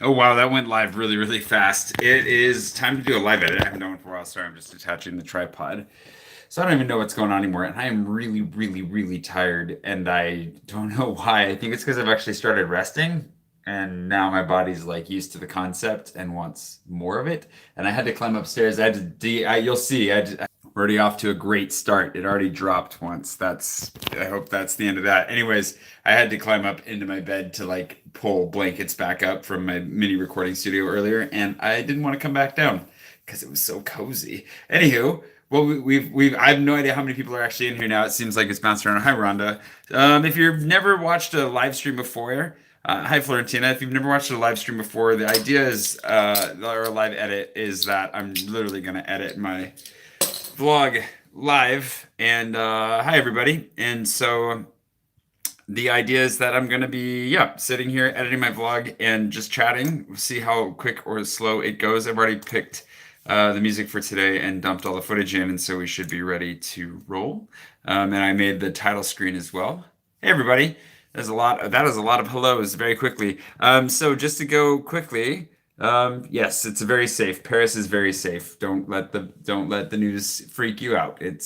Oh wow, that went live really, really fast. It is time to do a live edit. I haven't done one for a while. Sorry, I'm just attaching the tripod. So I don't even know what's going on anymore. And I am really, really, really tired. And I don't know why. I think it's because I've actually started resting. And now my body's like used to the concept and wants more of it. And I had to climb upstairs. I had to you'll see. I'm already off to a great start. It already dropped once. I hope that's the end of that. Anyways, I had to climb up into my bed to like pull blankets back up from my mini recording studio earlier, and I didn't want to come back down because it was so cozy. Anywho, well, I have no idea how many people are actually in here now. It seems like it's bounced around. Hi, Rhonda. If you've never watched a live stream before, hi, Florentina. If you've never watched a live stream before, the idea is, or a live edit is that I'm literally going to edit my vlog live. And hi, everybody. And so the idea is that I'm going to be, yeah, sitting here editing my vlog and just chatting. We'll see how quick or slow it goes. I've already picked the music for today and dumped all the footage in, and so we should be ready to roll. And I made the title screen as well. Hey, everybody. That is a lot of hellos very quickly. So just to go quickly, yes, it's very safe. Paris is very safe. Don't let the news freak you out. It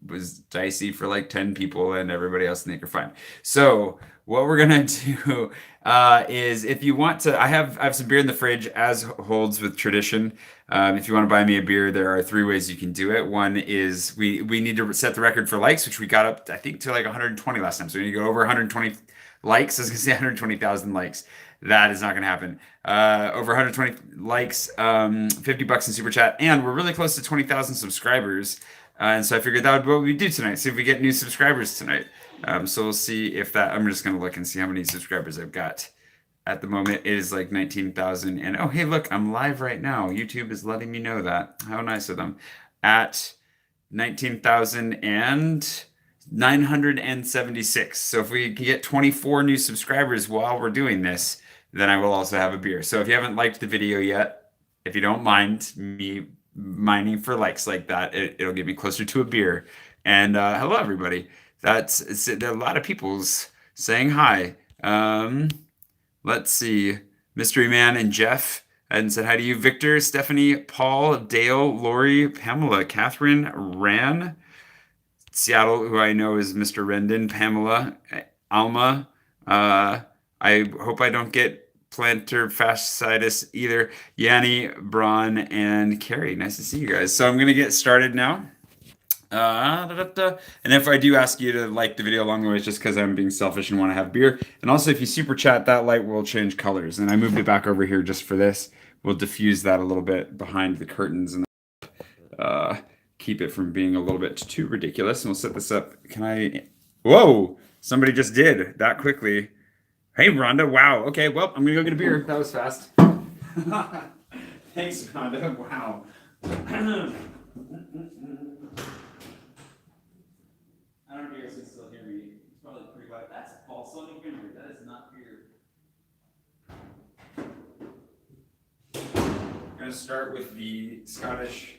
was dicey for like 10 people and everybody else think you're fine. So what we're gonna do is if you want to, I have some beer in the fridge as holds with tradition. If you want to buy me a beer, there are three ways you can do it. One is we need to set the record for likes, which we got up I think to like 120 last time. So we need to go over 120 likes. I was gonna say 120,000 likes. That is not going to happen. Over 120 likes, $50 in super chat, and we're really close to 20,000 subscribers. And so I figured that would be what we do tonight. See if we get new subscribers tonight. So we'll see if that. I'm just going to look and see how many subscribers I've got. At the moment, it is like 19,000. And oh, hey, look, I'm live right now. YouTube is letting me know that. How nice of them. At 19,976. So if we can get 24 new subscribers while we're doing this, then I will also have a beer. So if you haven't liked the video yet, if you don't mind me mining for likes like that, it'll get me closer to a beer. And hello, everybody. There are a lot of people's saying hi. Let's see. Mystery Man and Jeff and said hi to you. Victor, Stephanie, Paul, Dale, Lori, Pamela, Catherine, Ran, Seattle, who I know is Mr. Rendon, Pamela, Alma. I hope I don't get plantar fasciitis either. Yanni, Braun, and Carrie. Nice to see you guys. So I'm going to get started now. And if I do ask you to like the video along the way, it's just because I'm being selfish and want to have beer. And also, if you super chat, that light will change colors. And I moved it back over here just for this. We'll diffuse that a little bit behind the curtains and keep it from being a little bit too ridiculous. And we'll set this up. Can I? Whoa! Somebody just did that quickly. Hey, Rhonda. Wow. Okay. Well, I'm gonna go get a beer. That was fast. Thanks, Rhonda. Wow. I don't know if you guys can still hear me. It's probably pretty loud. That's balsa November. That is not beer. I'm gonna start with the Scottish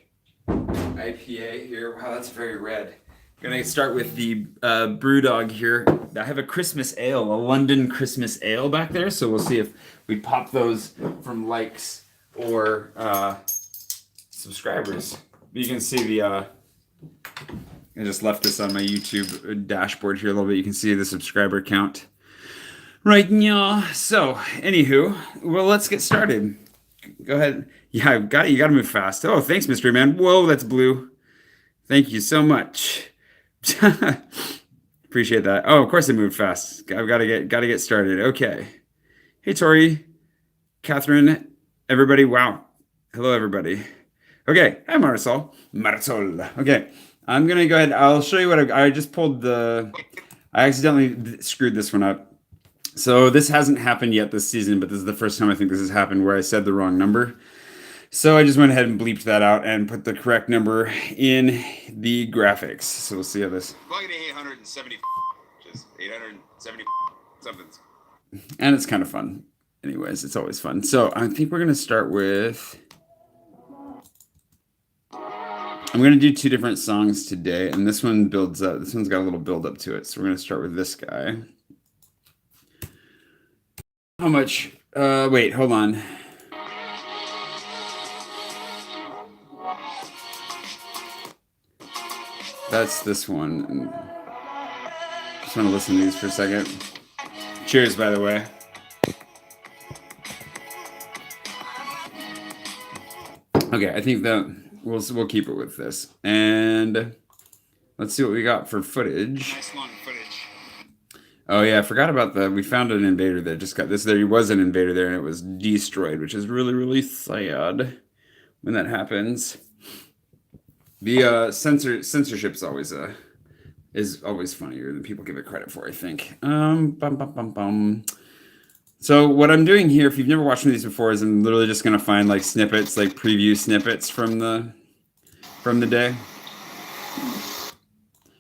IPA here. Wow, that's very red. Gonna start with the Brewdog here. I have a Christmas ale, a London Christmas ale back there. So we'll see if we pop those from likes or subscribers. You can see the. I just left this on my YouTube dashboard here a little bit. You can see the subscriber count right now. So, anywho, well, let's get started. Go ahead. Yeah, got it. You got to move fast. Oh, thanks, Mystery Man. Whoa, that's blue. Thank you so much. Appreciate that. Oh, of course I moved fast. I've got to get started. Okay. Hey, Tori, Catherine, everybody. Wow. Hello, everybody. Okay. Hi, Marisol. Marisol. Okay. I'm gonna go ahead. I'll show you what I just pulled the. I accidentally screwed this one up. So this hasn't happened yet this season, but this is the first time I think this has happened where I said the wrong number. So I just went ahead and bleeped that out and put the correct number in the graphics. So we'll see how this. Plug it in 870, just 870 something. And it's kind of fun. Anyways, it's always fun. So I think we're gonna start with. I'm gonna do two different songs today, and this one builds up. This one's got a little build up to it. So we're gonna start with this guy. How much Wait, hold on. That's this one. Just want to listen to these for a second. Cheers, by the way. Okay, I think that we'll keep it with this. And let's see what we got for footage. Nice long footage. Oh yeah, I forgot about we found an invader that just got this. There was an invader there and it was destroyed, which is really, really sad when that happens. The censorship is always funnier than people give it credit for, I think. So what I'm doing here, if you've never watched one of these before, is I'm literally just gonna find like snippets, like preview snippets from the day,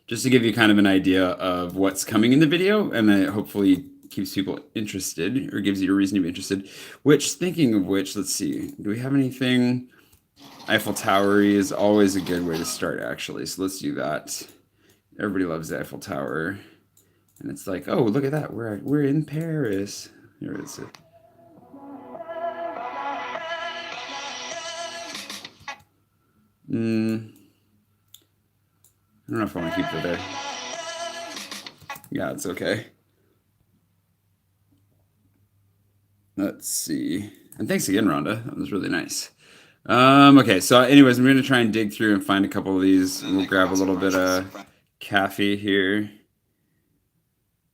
just to give you kind of an idea of what's coming in the video, and then it hopefully keeps people interested or gives you a reason to be interested. Which, thinking of which, let's see, do we have anything? Eiffel Tower is always a good way to start, actually. So let's do that. Everybody loves the Eiffel Tower, and it's like, oh, look at that, we're in Paris. Here is it. I don't know if I want to keep it there. Yeah, it's okay. Let's see. And thanks again, Rhonda. That was really nice. Okay, so anyways, I'm going to try and dig through and find a couple of these. We'll grab a little bit of Kathy here.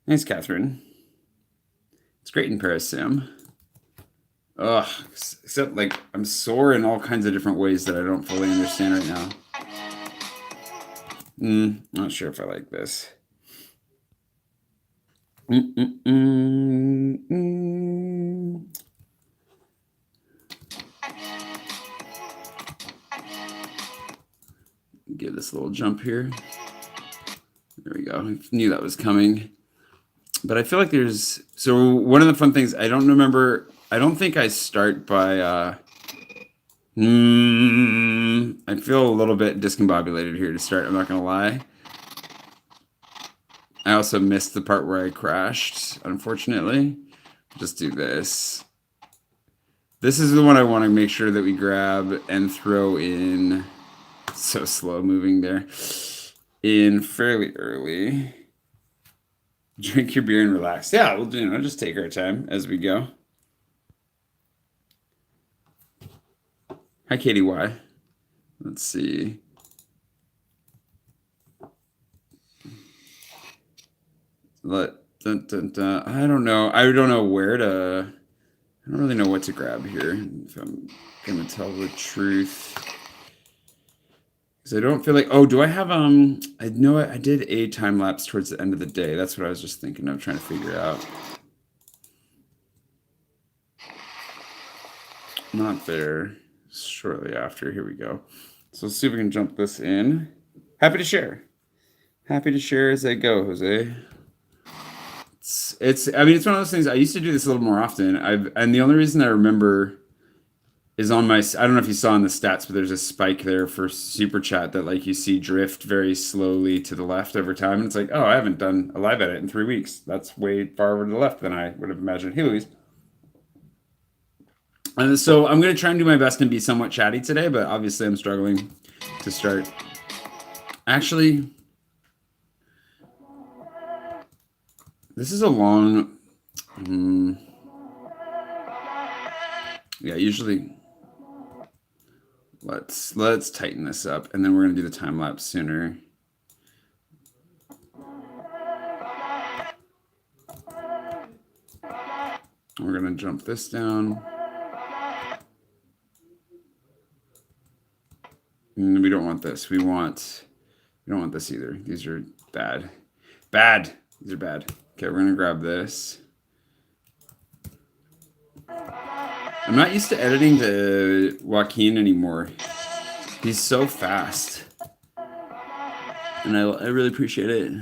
Thanks, Catherine. It's great in Paris, Sam. Ugh, except like I'm sore in all kinds of different ways that I don't fully understand right now. Not sure if I like this. Give this a little jump here. There we go. I knew that was coming. But I feel like there's... So one of the fun things, I don't remember... I don't think I start by... I feel a little bit discombobulated here to start, I'm not going to lie. I also missed the part where I crashed, unfortunately. Just do this. This is the one I want to make sure that we grab and throw in... So slow moving there. In fairly early. Drink your beer and relax. Yeah, we'll just take our time as we go. Hi, Katie Y. Let's see. I don't know. I don't know where to. I don't really know what to grab here. If I'm gonna tell the truth. I don't feel like, oh, do I have, I know I did a time lapse towards the end of the day. That's what I was just thinking of, trying to figure out. Not there. Shortly after, here we go. So let's see if we can jump this in. Happy to share. Happy to share as I go, Jose. It's one of those things, I used to do this a little more often. And the only reason I remember is on my, I don't know if you saw in the stats, but there's a spike there for super chat that like you see drift very slowly to the left over time. And it's like, oh, I haven't done a live edit in 3 weeks. That's way far over to the left than I would have imagined. Hey, Louise. And so I'm going to try and do my best and be somewhat chatty today, but obviously I'm struggling to start. Actually, this is a long, yeah, usually... Let's tighten this up, and then we're going to do the time lapse sooner. We're going to jump this down. And we don't want this. We don't want this either. These are bad. Bad. These are bad. Okay, we're going to grab this. I'm not used to editing to Joaquin anymore. He's so fast. And I really appreciate it.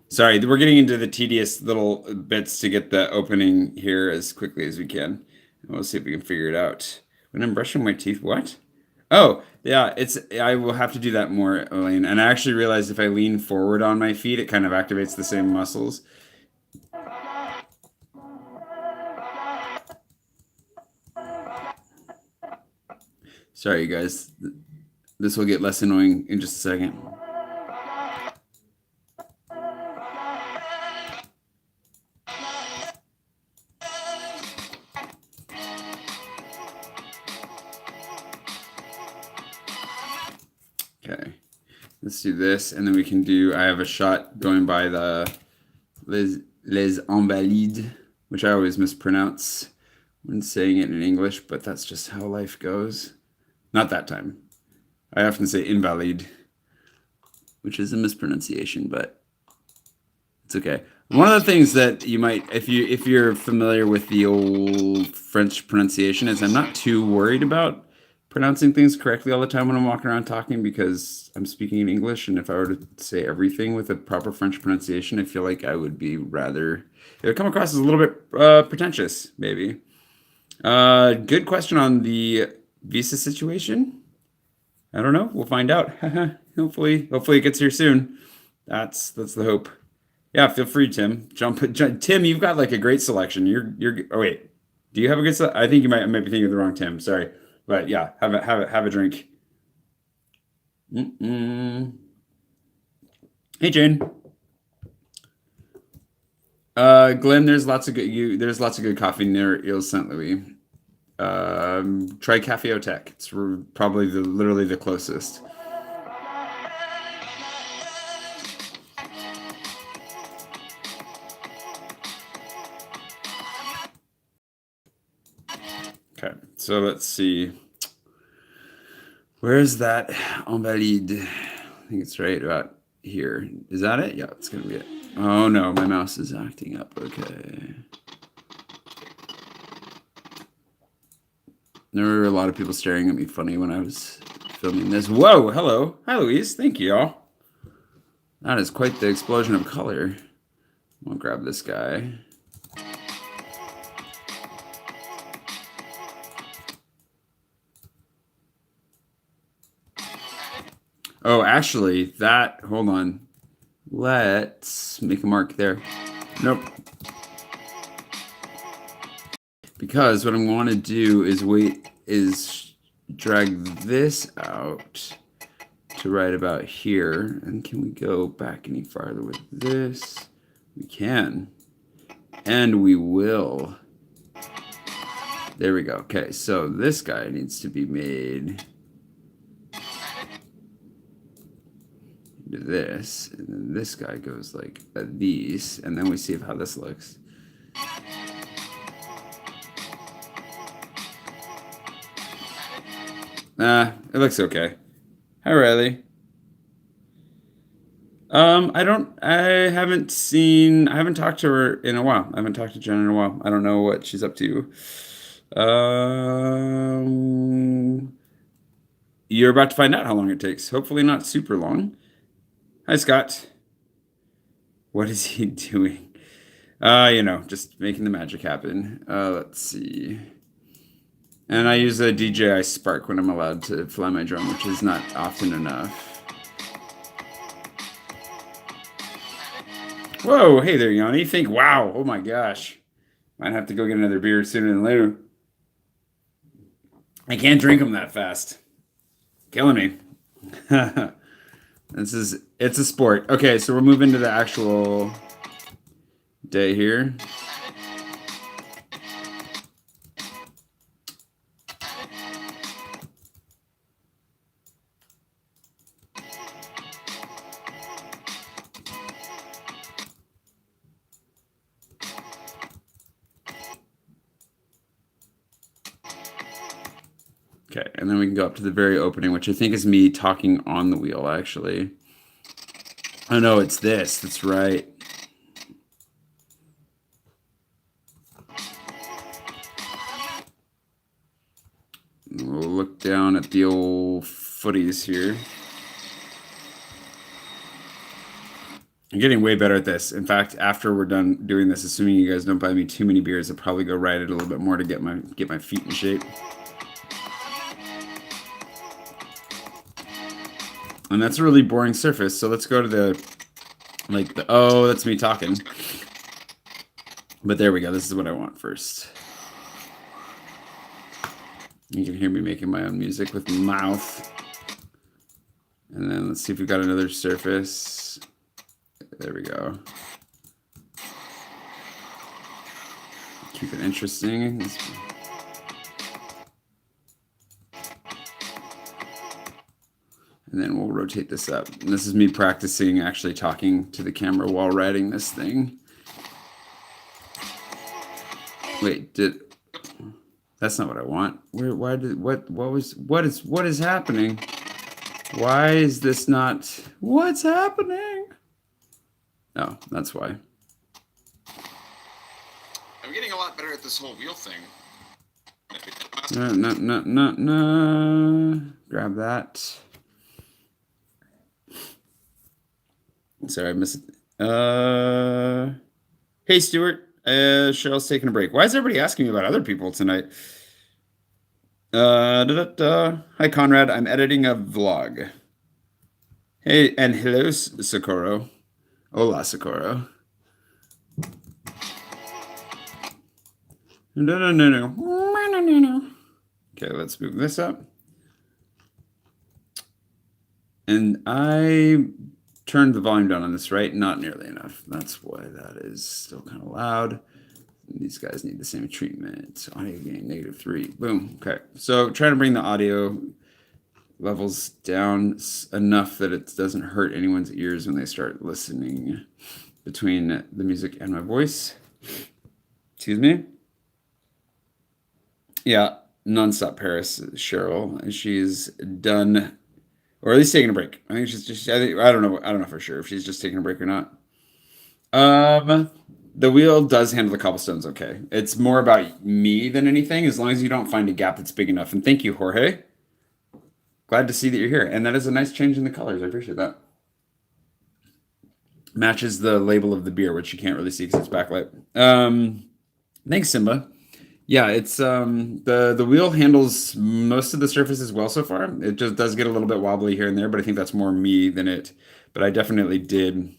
Sorry, we're getting into the tedious little bits to get the opening here as quickly as we can. And we'll see if we can figure it out. When I'm brushing my teeth, what? Oh, yeah, I will have to do that more, Elaine. And I actually realized if I lean forward on my feet, it kind of activates the same muscles. Sorry, you guys. This will get less annoying in just a second. Okay, let's do this, and then we can do, I have a shot going by the Les Invalides, which I always mispronounce when saying it in English, but that's just how life goes. Not that time. I often say invalid, which is a mispronunciation, but it's okay. One of the things that you might, if you're familiar with the old French pronunciation, is I'm not too worried about pronouncing things correctly all the time when I'm walking around talking, because I'm speaking in English, and if I were to say everything with a proper French pronunciation, I feel like I would be rather, it would come across as a little bit pretentious, maybe. Good question on the visa situation. I don't know. We'll find out. Hopefully it gets here soon. That's the hope. Yeah, feel free, Tim. Jump, Tim. You've got like a great selection. You're. Oh wait, do you have a good? I think you might be thinking of the wrong Tim. Sorry, but yeah, have a drink. Hey, Jane. Glenn, there's lots of good coffee near Ile Saint Louis. Try Cafeotech. It's probably literally the closest. Okay, so let's see. Where is that Invalide? I think it's right about here. Is that it? Yeah, it's gonna be it. Oh no, my mouse is acting up. Okay. There were a lot of people staring at me funny when I was filming this. Whoa, hello. Hi, Louise. Thank you, y'all. That is quite the explosion of color. I'll grab this guy. Oh, actually, hold on. Let's make a mark there. Nope. Because what I'm going to do is drag this out to right about here. And can we go back any farther with this? We can. And we will. There we go. Okay, so this guy needs to be made into this. And then this guy goes like these. And then we see how this looks. It looks okay. Hi, Riley. I haven't talked to her in a while. I haven't talked to Jen in a while. I don't know what she's up to. You're about to find out how long it takes. Hopefully not super long. Hi, Scott. What is he doing? Just making the magic happen. Let's see. And I use a DJI Spark when I'm allowed to fly my drone, which is not often enough. Whoa, hey there, Yanni. Wow, oh my gosh. Might have to go get another beer sooner than later. I can't drink them that fast. Killing me. It's a sport. Okay, so we're moving to the actual day here. Okay, and then we can go up to the very opening, which I think is me talking on the wheel, actually. Oh, no, it's this. That's right. We'll look down at the old footies here. I'm getting way better at this. In fact, after we're done doing this, assuming you guys don't buy me too many beers, I'll probably go ride it a little bit more to get my feet in shape. And that's a really boring surface, so let's go to oh, that's me talking. But there we go, this is what I want first. You can hear me making my own music with my mouth. And then let's see if we've got another surface. There we go. Keep it interesting. And then we'll rotate this up. And this is me practicing actually talking to the camera while writing this thing. Wait, that's not what I want. What is happening? Why is this not, what's happening? Oh, that's why. I'm getting a lot better at this whole wheel thing. No. Grab that. Sorry, I missed it. Hey, Stuart. Cheryl's taking a break. Why is everybody asking me about other people tonight? Hi, Conrad. I'm editing a vlog. Hey, and hello, Socorro. Hola, Socorro. No. Okay, let's move this up. And I turned the volume down on this, right? Not nearly enough. That's why that is still kind of loud. These guys need the same treatment. Audio gain -3. Boom. Okay. So trying to bring the audio levels down enough that it doesn't hurt anyone's ears when they start listening between the music and my voice. Excuse me. Yeah, Nonstop Paris, Cheryl. She's done, or at least taking a break. I think she's just. I don't know for sure if she's just taking a break or not. The wheel does handle the cobblestones okay. It's more about me than anything, as long as you don't find a gap that's big enough. And thank you, Jorge. Glad to see that you're here. And that is a nice change in the colors. I appreciate that. Matches the label of the beer, which you can't really see because it's backlit. Thanks, Simba. Yeah, it's the wheel handles most of the surfaces well so far. It just does get a little bit wobbly here and there, but I think that's more me than it. But I definitely did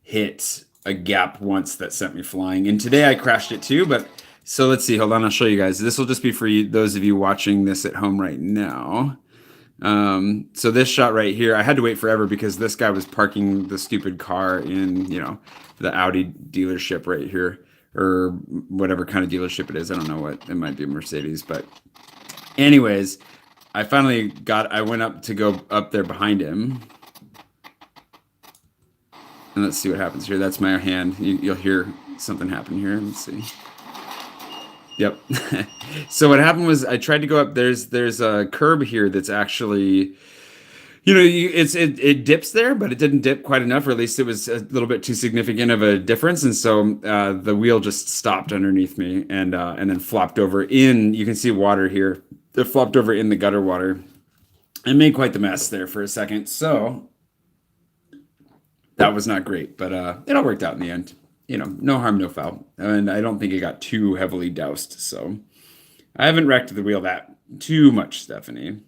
hit a gap once that sent me flying. And today I crashed it too, but so let's see. Hold on, I'll show you guys. This will just be for you, those of you watching this at home right now. So this shot right here, I had to wait forever because this guy was parking the stupid car in, the Audi dealership right here, or whatever kind of dealership it is. I don't know what, it might be a Mercedes, but anyways, I went up to go up there behind him. And let's see what happens here. That's my hand. You'll hear something happen here. Let's see. Yep. So what happened was I tried to go up. There's a curb here that's actually, it dips there, but it didn't dip quite enough, or at least it was a little bit too significant of a difference. And so the wheel just stopped underneath me and then flopped over in. You can see water here. It flopped over in the gutter water and made quite the mess there for a second. So that was not great, but it all worked out in the end. No harm, no foul. And I don't think it got too heavily doused. So I haven't wrecked the wheel that too much, Stephanie.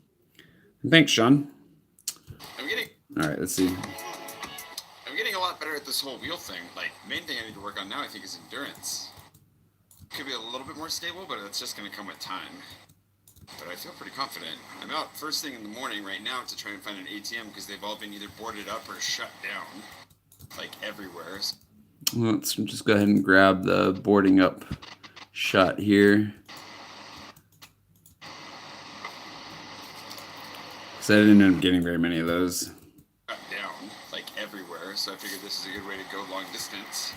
Thanks, Sean. All right, let's see. I'm getting a lot better at this whole wheel thing. Like, main thing I need to work on now, I think, is endurance. Could be a little bit more stable, but it's just going to come with time. But I feel pretty confident. I'm out first thing in the morning right now to try and find an ATM because they've all been either boarded up or shut down, like everywhere. Let's just go ahead and grab the boarding up shot here. Because I didn't end up getting very many of those. Shut down, like everywhere, so I figured this is a good way to go long distance.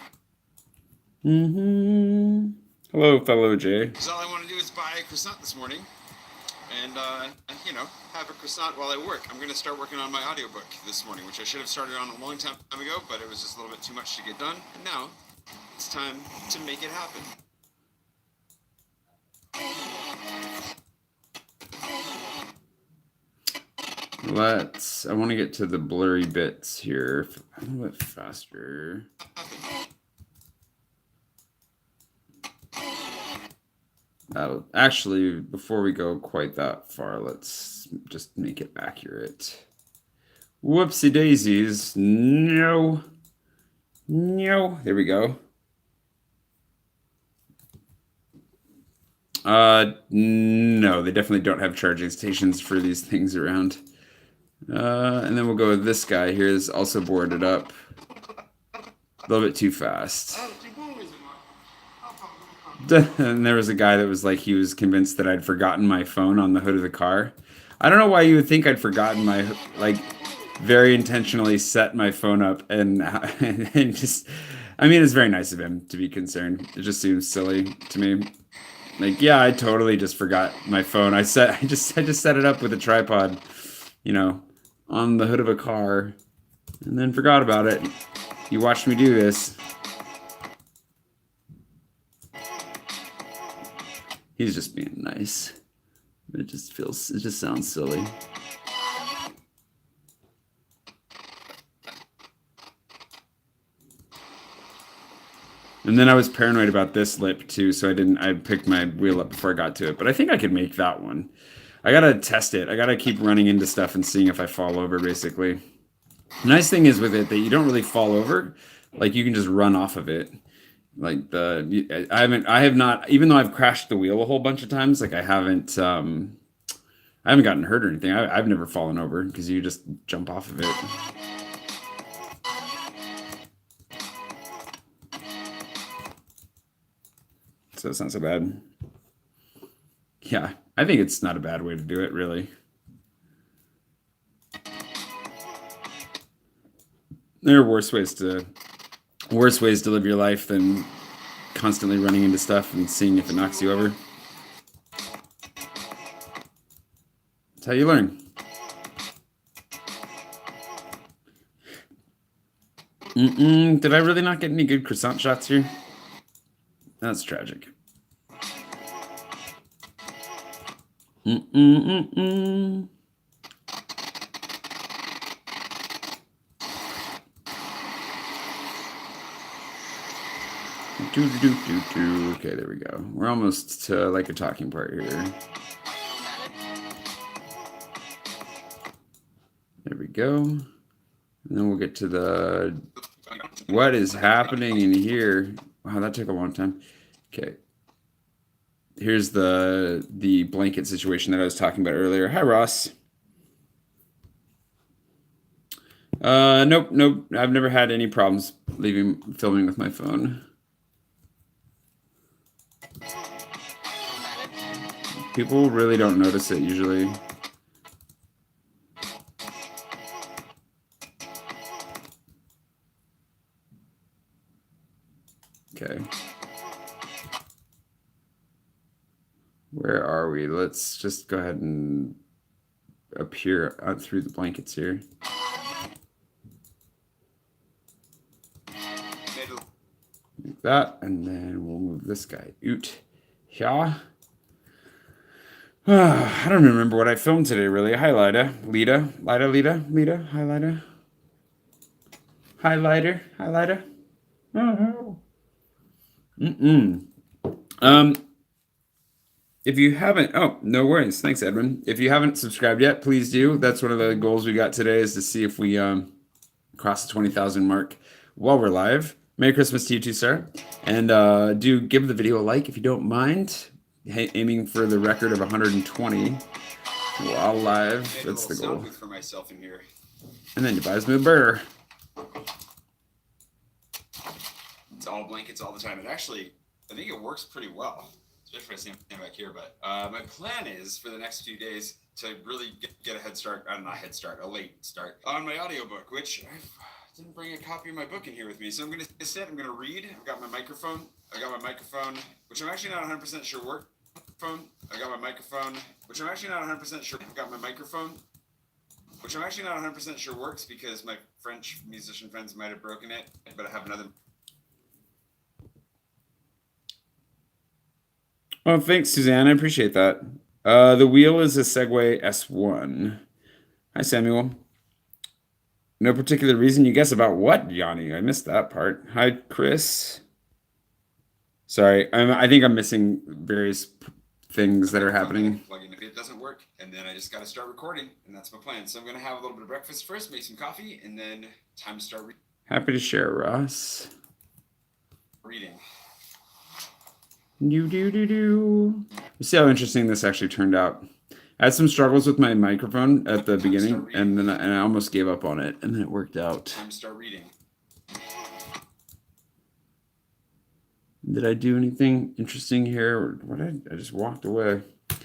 Hello, fellow Jay. So all I want to do is buy a croissant this morning. And, have a croissant while I work. I'm going to start working on my audiobook this morning, which I should have started on a long time ago, but it was just a little bit too much to get done. And now, it's time to make it happen. I want to get to the blurry bits here a little bit faster. Actually, before we go quite that far, let's just make it accurate. Whoopsie daisies. No. There we go. No, they definitely don't have charging stations for these things around. And then we'll go with this guy here is also boarded up. A little bit too fast. And there was a guy that was like, he was convinced that I'd forgotten my phone on the hood of the car. I don't know why you would think I'd forgotten my, like, very intentionally set my phone up and, and just, I mean, it's very nice of him to be concerned. It just seems silly to me. Like, yeah, I totally just forgot my phone. I just set it up with a tripod, you know, on the hood of a car and then forgot about it. You watched me do this. He's just being nice. It just sounds silly. And then I was paranoid about this lip too, so I picked my wheel up before I got to it. But I think I could make that one. I gotta test it. I gotta keep running into stuff and seeing if I fall over, basically. The nice thing is with it that you don't really fall over. Like, you can just run off of it. Like, I have not, even though I've crashed the wheel a whole bunch of times, like I haven't gotten hurt or anything. I've never fallen over because you just jump off of it. So it's not so bad. Yeah, I think it's not a bad way to do it, really. There are worse ways to live your life than constantly running into stuff and seeing if it knocks you over. That's how you learn. Did I really not get any good croissant shots here? That's tragic. Okay, there we go. We're almost to like a talking part here. There we go. And then we'll get to the what is happening in here. Wow, that took a long time. Okay. Here's the blanket situation that I was talking about earlier. Hi, Ross. Nope. I've never had any problems filming with my phone. People really don't notice it usually. Okay. Where are we? Let's just go ahead and appear through the blankets here. Like that, and then we'll move this guy out. Yeah. I don't remember what I filmed today, really. Hi, Lida. Lida. Hi, Lida. Hi, Lida. Oh. If you haven't, no worries. Thanks, Edwin. If you haven't subscribed yet, please do. That's one of the goals we got today, is to see if we cross the 20,000 mark while we're live. Merry Christmas to you too, sir. And do give the video a like if you don't mind. Aiming for the record of 120 while live. That's the goal. For myself in here. And then you buy us a burger. It's all blankets all the time. I think it works pretty well, especially if I stand back here. But my plan is for the next few days to really get a head start, a late start on my audiobook, which I didn't bring a copy of my book in here with me. So I'm going to sit, I'm going to read. I've got my microphone, which I'm actually not 100% sure works. I got my microphone, which I'm actually not 100% sure. I've got my microphone, which I'm actually not 100% sure works because my French musician friends might have broken it, but I have another. Oh, thanks, Suzanne. I appreciate that. The wheel is a Segway S1. Hi, Samuel. No particular reason. You guess about what, Yanni? I missed that part. Hi, Chris. Sorry, I think I'm missing various things that are happening. Plug-in if it doesn't work, and then I just got to start recording, and that's my plan. So I'm going to have a little bit of breakfast first, make some coffee, and then time to start Happy to share, Ross. reading. Let's see how interesting this actually turned out. I had some struggles with my microphone at the beginning, and then I almost gave up on it, and then it worked out. Time to start reading. Did I do anything interesting here? Or what? I just walked away. All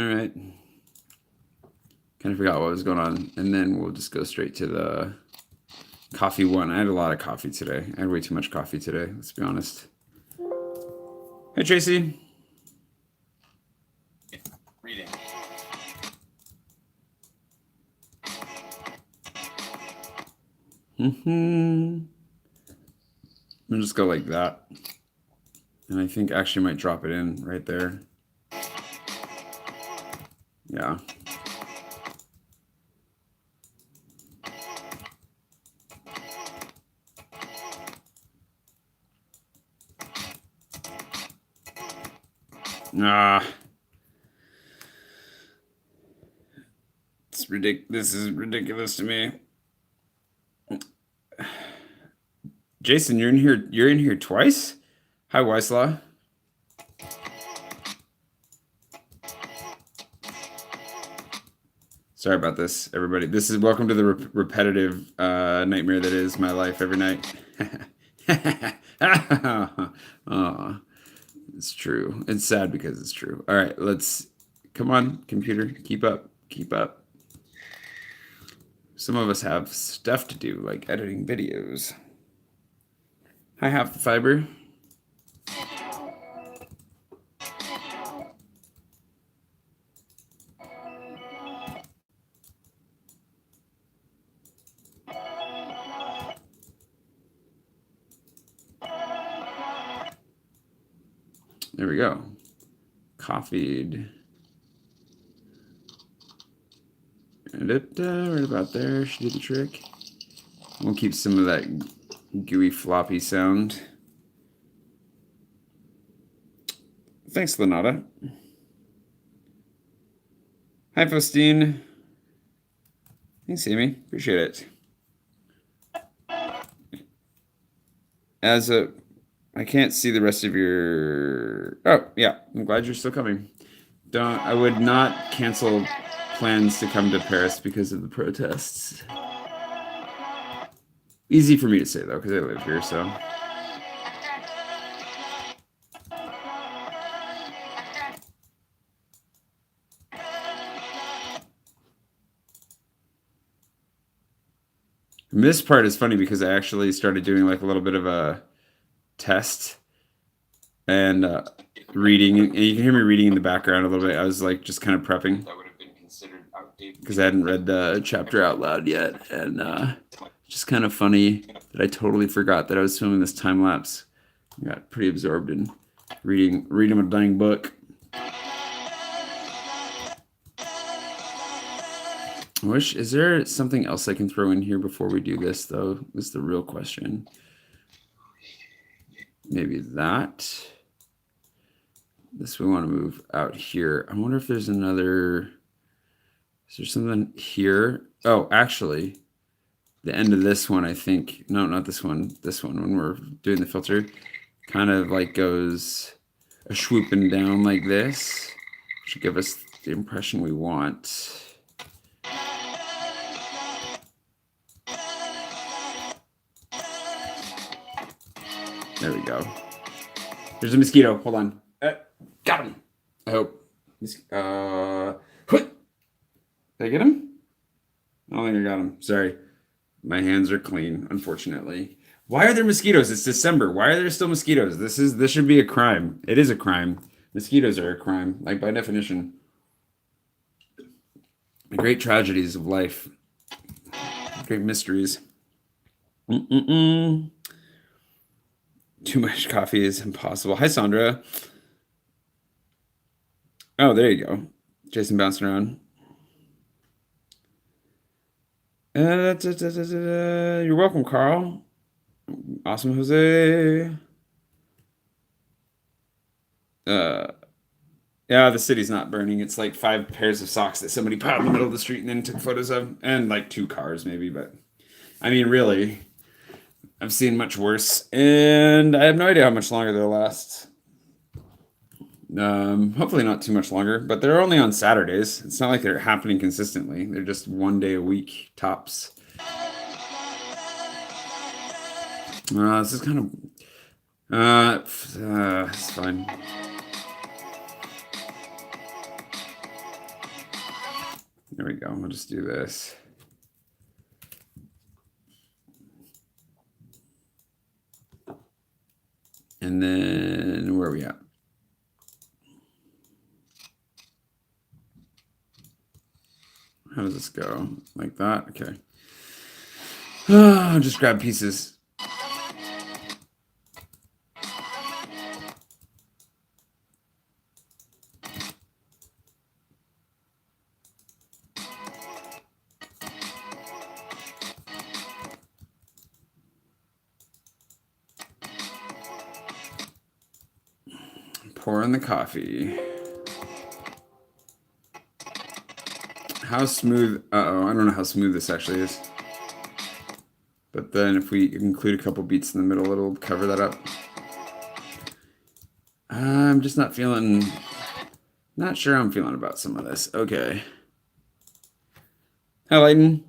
right. Kind of forgot what was going on, and then we'll just go straight to the coffee one. I had a lot of coffee today. I had way too much coffee today, let's be honest. Hey, Tracy. Reading. I'm gonna just go like that. And I think actually might drop it in right there. Yeah. It's ridiculous. This is ridiculous to me. Jason, you're in here. You're in here twice. Hi, Weislaw. Sorry about this, everybody. This is welcome to the repetitive nightmare that is my life every night. Oh, it's true. It's sad because it's true. All right, let's come on, computer. Keep up. Keep up. Some of us have stuff to do, like editing videos. Hi, Half the Fiber. There we go. Copied. Right about there should do the trick. We'll keep some of that gooey floppy sound. Thanks, Lenata. Hi, Faustine. Thanks, Amy. Appreciate it. I can't see the rest of your... Oh, yeah. I'm glad you're still coming. I would not cancel plans to come to Paris because of the protests. Easy for me to say, though, because I live here, so... And this part is funny because I actually started doing like a little bit of a test and reading, and you can hear me reading in the background a little bit. I was like just kind of prepping because I hadn't read the chapter out loud yet, and just kind of funny that I totally forgot that I was filming this time lapse. I got pretty absorbed in reading a dang book. Is there something else I can throw in here before we do this, though? Is the real question. Maybe that. This we want to move out here. I wonder if there's another... Is there something here? Oh, actually, the end of this one, I think... No, not this one. This one, when we're doing the filter, kind of like goes a swooping down like this. Should give us the impression we want. There we go. There's a mosquito. Hold on. Got him. I hope. Did I get him? I don't think I got him. Sorry. My hands are clean, unfortunately. Why are there mosquitoes? It's December. Why are there still mosquitoes? This should be a crime. It is a crime. Mosquitoes are a crime, like by definition. The great tragedies of life. Great mysteries. Too much coffee is impossible. Hi, Sandra. Oh, there you go. Jason bouncing around. You're welcome, Carl. Awesome, Jose. Yeah, the city's not burning. It's like 5 pairs of socks that somebody put out in the middle of the street and then took photos of. And like 2 cars, maybe. But, I mean, really... I've seen much worse, and I have no idea how much longer they'll last. Hopefully not too much longer, but they're only on Saturdays. It's not like they're happening consistently. They're just 1 day a week tops. This is kind of it's fine. There we go. We'll just do this. And then where are we at? How does this go? Like that? Okay. I'll just grab pieces. Pour in the coffee. How smooth? Uh-oh, I don't know how smooth this actually is. But then if we include a couple beats in the middle, it'll cover that up. I'm just not sure I'm feeling about some of this. Okay. Hi, Layden.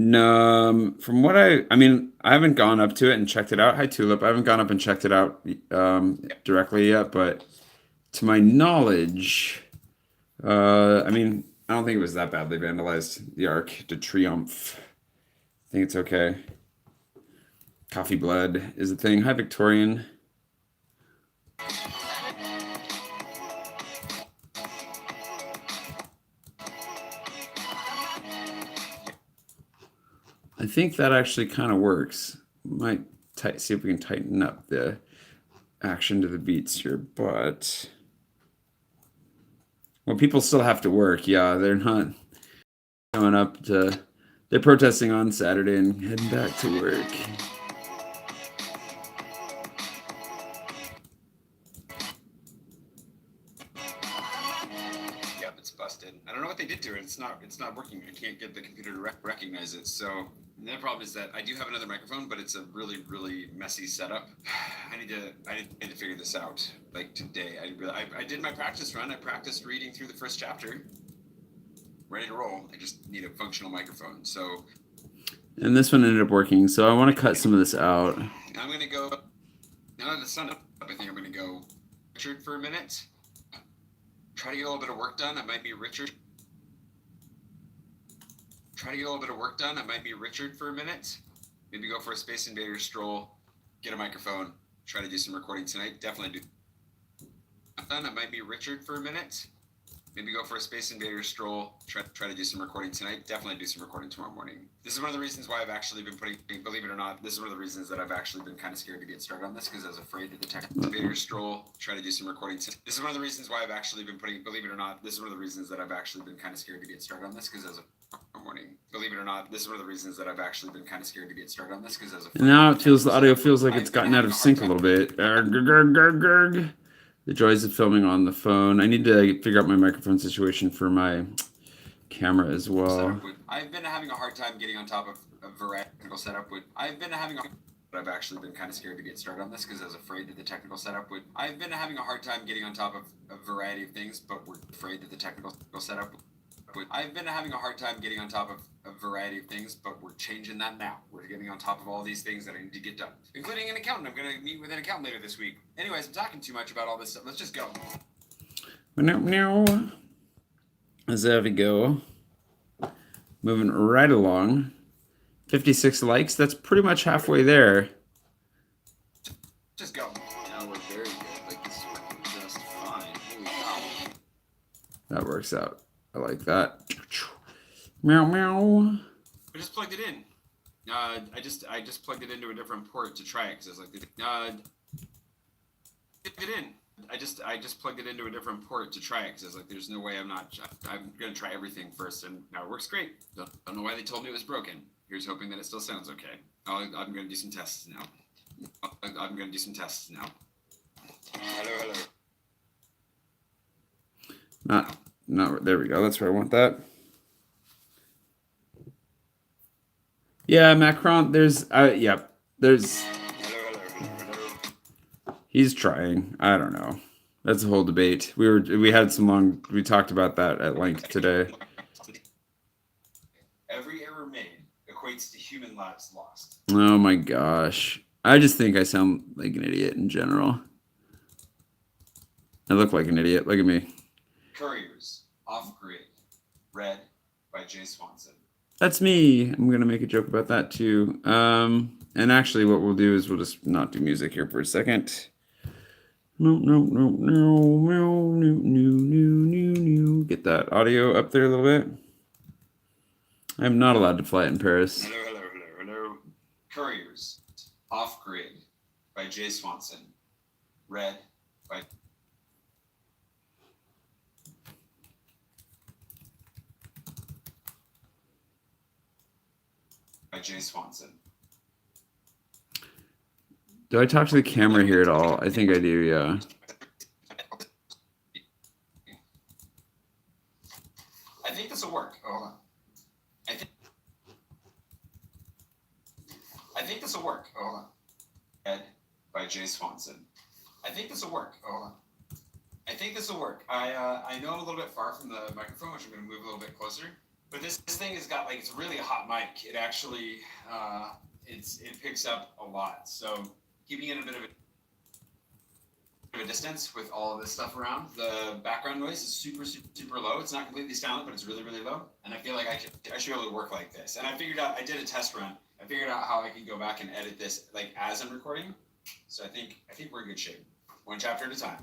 No, from what I mean, I haven't gone up to it and checked it out. Hi, Tulip. I haven't gone up and checked it out directly yet, but to my knowledge, I mean, I don't think it was that badly vandalized. The Arc de Triomphe. I think it's okay. Coffee Blood is a thing. Hi, Victorian. I think that actually kind of works. Might see if we can tighten up the action to the beats here, but well, people still have to work. Yeah, they're not coming up to. They're protesting on Saturday and heading back to work. Yep, it's busted. I don't know what they did to it. It's not working. I can't get the computer to recognize it. So the problem is that I do have another microphone, but it's a really, really messy setup. I need to figure this out. Like today, I did my practice run. I practiced reading through the first chapter. Ready to roll. I just need a functional microphone. So. And this one ended up working. So I want to cut some of this out. I'm gonna go. Now that the sun up, I think I'm gonna go Richard for a minute. Try to get a little bit of work done. I might be Richard. Try to get a little bit of work done. I might be Richard for a minute. Maybe go for a Space Invader stroll. Get a microphone. Try to do some recording tonight. Definitely do. Done. I might be Richard for a minute. Maybe go for a Space Invader stroll. Try to do some recording tonight. Definitely do some recording tomorrow morning. This is one of the reasons why I've actually been believe it or not, this is one of the reasons that I've actually been kind of scared to get started on this because I was afraid that the Tech Invader stroll. Try to do some recording tonight. This is one of the reasons why I've actually been believe it or not, this is one of the reasons that I've actually been kind of scared to get started on this because I was morning. Believe it or not, this is one of the reasons that I've actually been kind of scared to get started on this because I was afraid. And now it feels, the audio feels like it's gotten out of sync a little bit. The joys of filming on the phone. I need to figure out my microphone situation for my camera as well. I've been having a hard time getting on top of a variety of technical setup. But I've actually been kind of scared to get started on this because I was afraid that the technical setup would. I've been having a hard time getting on top of a variety of things, but we're afraid that the technical setup would. I've been having a hard time getting on top of a variety of things, but we're changing that now. We're getting on top of all these things that I need to get done, including an accountant. I'm going to meet with an accountant later this week. Anyways, I'm talking too much about all this stuff. Let's just go. As there we go. Moving right along. 56 likes. That's pretty much halfway there. Just go. Now we're very good. Like, this is working just fine. Holy cow. That works out. I like that. Meow meow. I just plugged it in. I just plugged it into a different port to try it because I was like, it in. I just plugged it into a different port to try it because I was like, there's no way I'm gonna try everything first, and now it works great. Don't know why they told me it was broken. Here's hoping that it still sounds okay. I'm gonna do some tests now. Hello. No, there we go. That's where I want that. Yeah, Macron. There's. Hello. He's trying. I don't know. That's a whole debate. We talked about that at length today. Every error made equates to human lives lost. Oh my gosh. I just think I sound like an idiot in general. I look like an idiot. Look at me. Couriers, off grid. Read by Jay Swanson. That's me. I'm going to make a joke about that too. And actually what we'll do is we'll just not do music here for a second. No. Get that audio up there a little bit. I'm not allowed to fly it in Paris. Hello. Couriers, off grid by Jay Swanson. Read by Jay Swanson. Do I talk to the camera here at all? I think I do, yeah. I think this will work. Hold on. I think this will work. Hold on. Read by Jay Swanson. I think this will work. Hold on. I think this will work. I know I'm a little bit far from the microphone, which I'm going to move a little bit closer. But this thing has got it's really a hot mic. It actually it picks up a lot. So keeping it a bit of a distance with all of this stuff around. The background noise is super low. It's not completely silent, but it's really low. And I feel like I should be able to work like this. And I did a test run. I figured out how I could go back and edit this as I'm recording. So I think we're in good shape. One chapter at a time.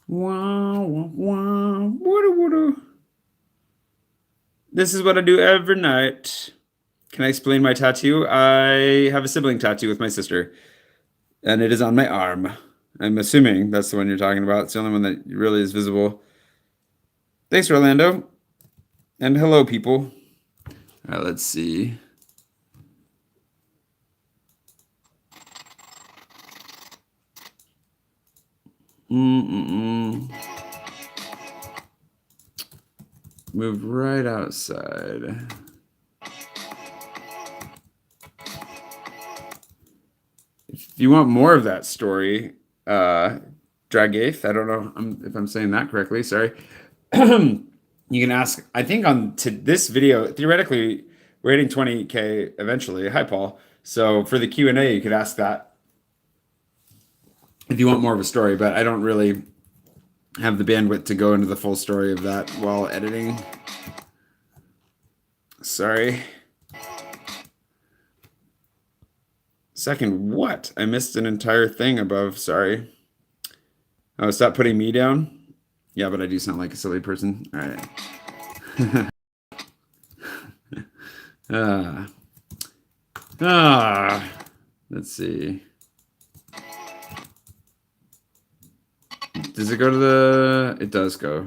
Wow. This is what I do every night. Can I explain my tattoo? I have a sibling tattoo with my sister, and it is on my arm. I'm assuming that's the one you're talking about. It's the only one that really is visible. Thanks, Orlando. And hello, people. All right, let's see. Move right outside. If you want more of that story, Dragaith, I don't know if I'm saying that correctly, sorry. You can ask, I think to this video, theoretically, we're hitting 20K eventually. Hi, Paul. So for the Q&A, you could ask that if you want more of a story, but I don't really have the bandwidth to go into the full story of that while editing. Sorry. Second, what? I missed an entire thing above. Sorry. Oh, stop putting me down. Yeah, but I do sound like a silly person. All right. Let's see. Does it go to the... It does go.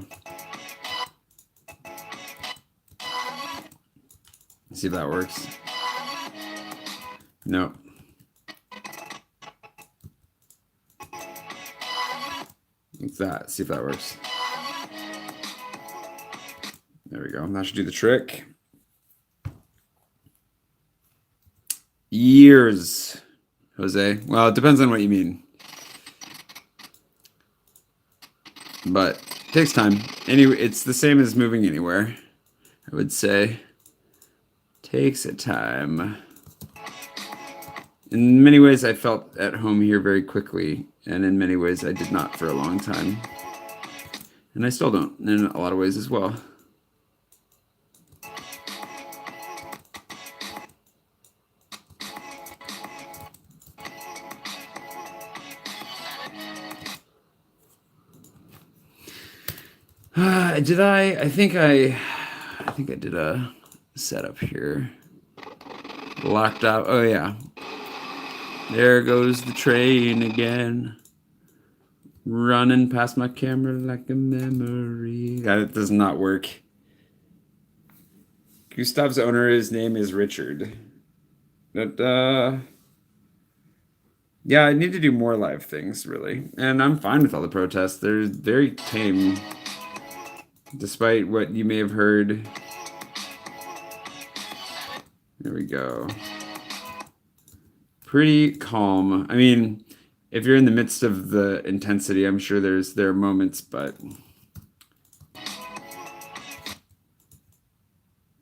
Let's see if that works. No. What's that? See if that works. There we go. That should do the trick. Years, Jose. Well, it depends on what you mean. But it takes time. Anyway, it's the same as moving anywhere, I would say. Takes a time. In many ways, I felt at home here very quickly, and in many ways, I did not for a long time. And I still don't, in a lot of ways as well. I think I did a setup here. Locked out. Oh yeah. There goes the train again. Running past my camera like a memory. That does not work. Gustav's owner, his name is Richard. But yeah, I need to do more live things, really. And I'm fine with all the protests. They're very tame. Despite what you may have heard There we go. Pretty calm. I mean, if you're in the midst of the intensity, I'm sure there are moments, but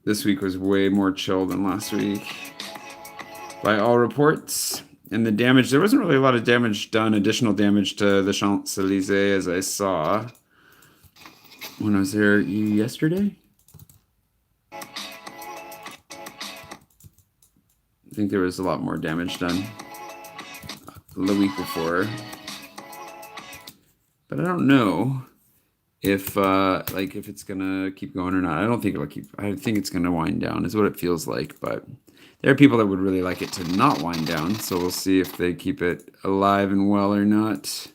this week was way more chill than last week, by all reports. And the damage, there wasn't really a lot of damage done, additional damage to the Champs-Élysées, as I saw when I was there yesterday. I think there was a lot more damage done the week before. But I don't know if if it's gonna keep going or not. I don't think it'll keep. I think it's gonna wind down, is what it feels like. But there are people that would really like it to not wind down, so we'll see if they keep it alive and well or not.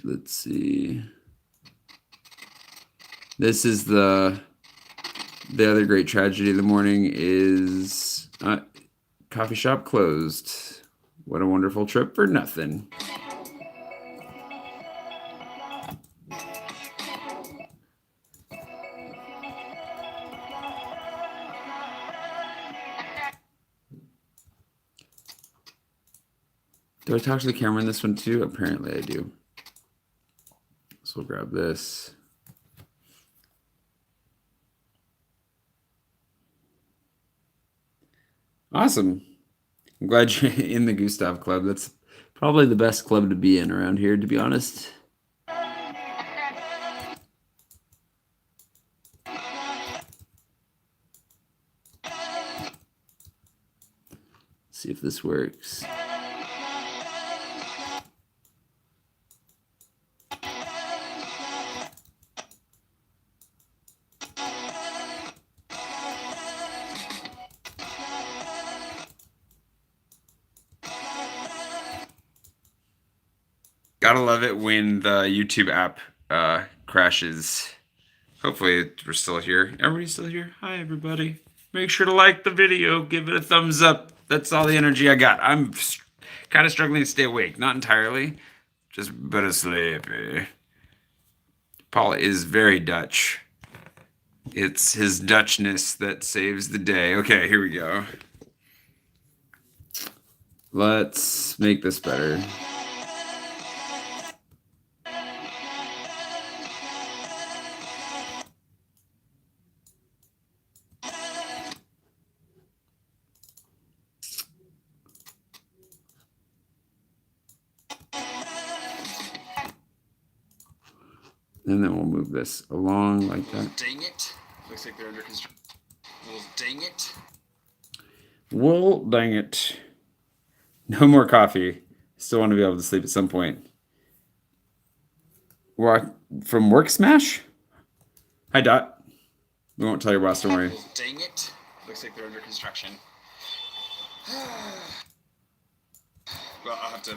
Let's see. This is the other great tragedy of the morning is coffee shop closed. What a wonderful trip for nothing. Do I talk to the camera in this one too? Apparently I do. So we'll grab this. Awesome. I'm glad you're in the Gustav Club. That's probably the best club to be in around here, to be honest. See if this works. Gotta love it when the YouTube app crashes. Hopefully we're still here. Everybody's still here? Hi, everybody. Make sure to like the video. Give it a thumbs up. That's all the energy I got. I'm kind of struggling to stay awake. Not entirely. Just but sleepy. Paul is very Dutch. It's his Dutchness that saves the day. Okay, here we go. Let's make this better. And then we'll move this along like that. Dang it. Looks like they're under construction. Well, dang it. Well, dang it. No more coffee. Still want to be able to sleep at some point. What? From Work Smash? Hi, Dot. We won't tell your boss, don't worry. Well, dang it. Looks like they're under construction. Well, I'll have to...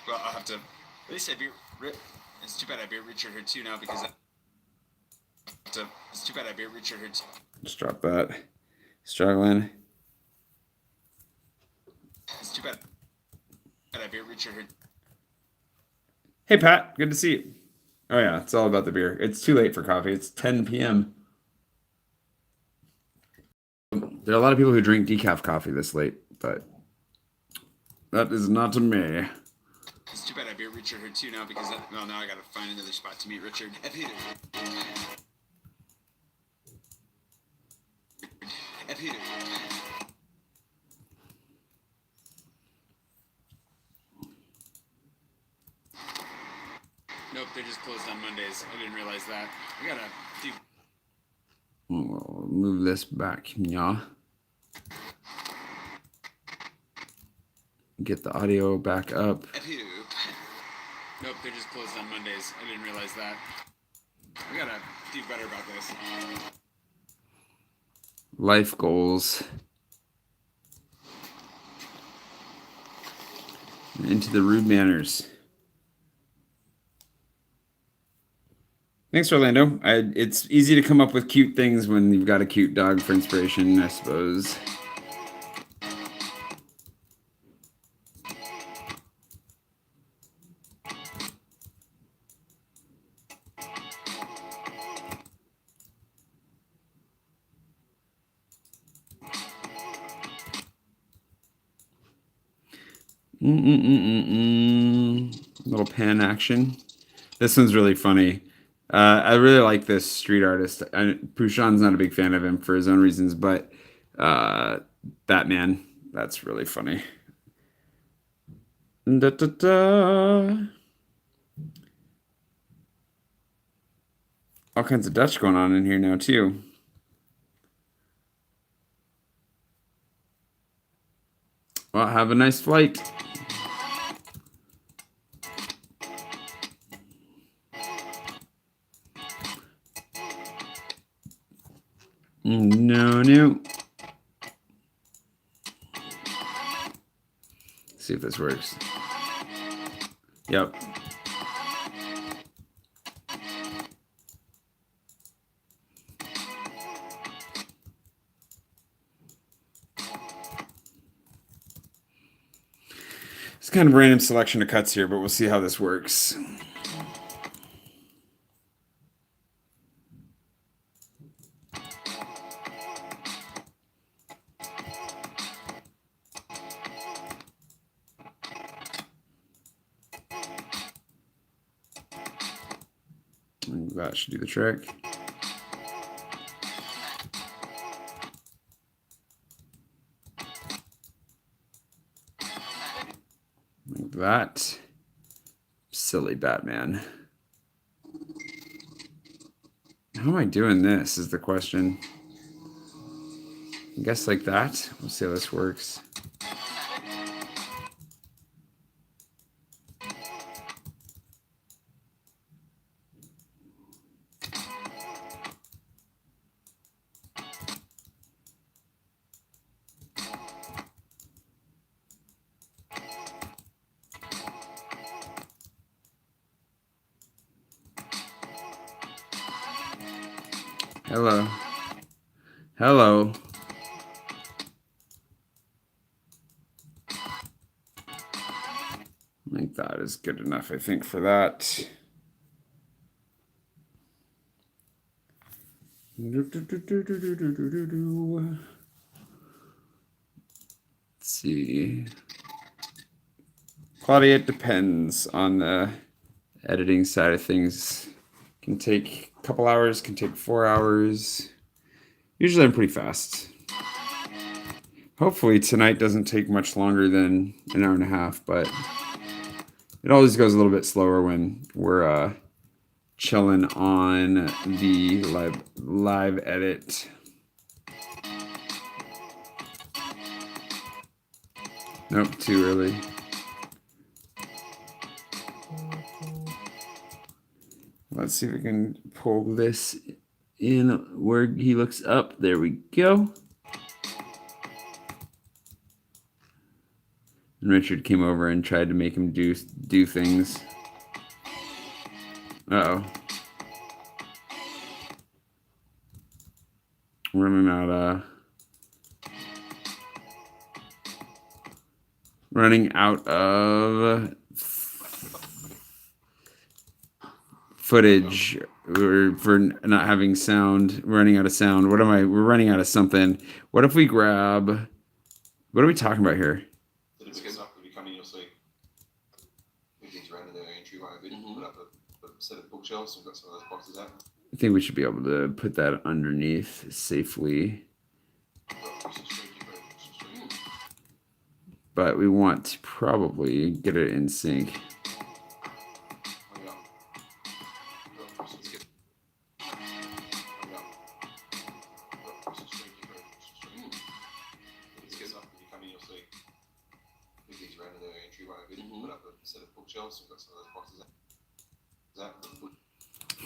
Well, I'll have to... At least I beat... It's too bad I beat Richard here too now because... It's too bad I beat Richard here too. Just drop that. Struggling. It's too bad I beat Richard here. Hey, Pat. Good to see you. Oh, yeah. It's all about the beer. It's too late for coffee. It's 10 p.m. There are a lot of people who drink decaf coffee this late, but that is not to me. It's too bad I beat Richard here too now because well, now I gotta find another spot to meet Richard. Nope, they just closed on Mondays. I didn't realize that. We gotta do. We'll move this back, yeah. Get the audio back up. Nope, they just closed on Mondays. I didn't realize that. We gotta do better about this. Life goals. Into the rude manners. Thanks, Orlando. It's easy to come up with cute things when you've got a cute dog for inspiration, I suppose. Little pan action. This one's really funny. I really like this street artist. Pouchon's not a big fan of him for his own reasons, but Batman, that's really funny. Da, da, da. All kinds of Dutch going on in here now, too. Well, have a nice flight. No. See if this works. Yep. It's kind of random selection of cuts here, but we'll see how this works. That should do the trick. Like that. Silly Batman. How am I doing this is the question. I guess like that. We'll see how this works. Hello. Hello. I think that is good enough, I think, for that. Let's see. Quality, it depends on the editing side of things. Can take a couple hours, can take 4 hours. Usually I'm pretty fast. Hopefully tonight doesn't take much longer than an hour and a half, but it always goes a little bit slower when we're chilling on the live edit. Nope, too early. Let's see if we can pull this in where he looks up. There we go. And Richard came over and tried to make him do things. Uh-oh. Running out of footage for not having sound. We're running out of sound. We're running out of something. What if we grab, what are we talking about here? It's because after we come in, you'll see things around in the entryway a bit. Put up a set of bookshelves. We've got some of those boxes out. I think we should be able to put that underneath safely. But we want to probably get it in sync.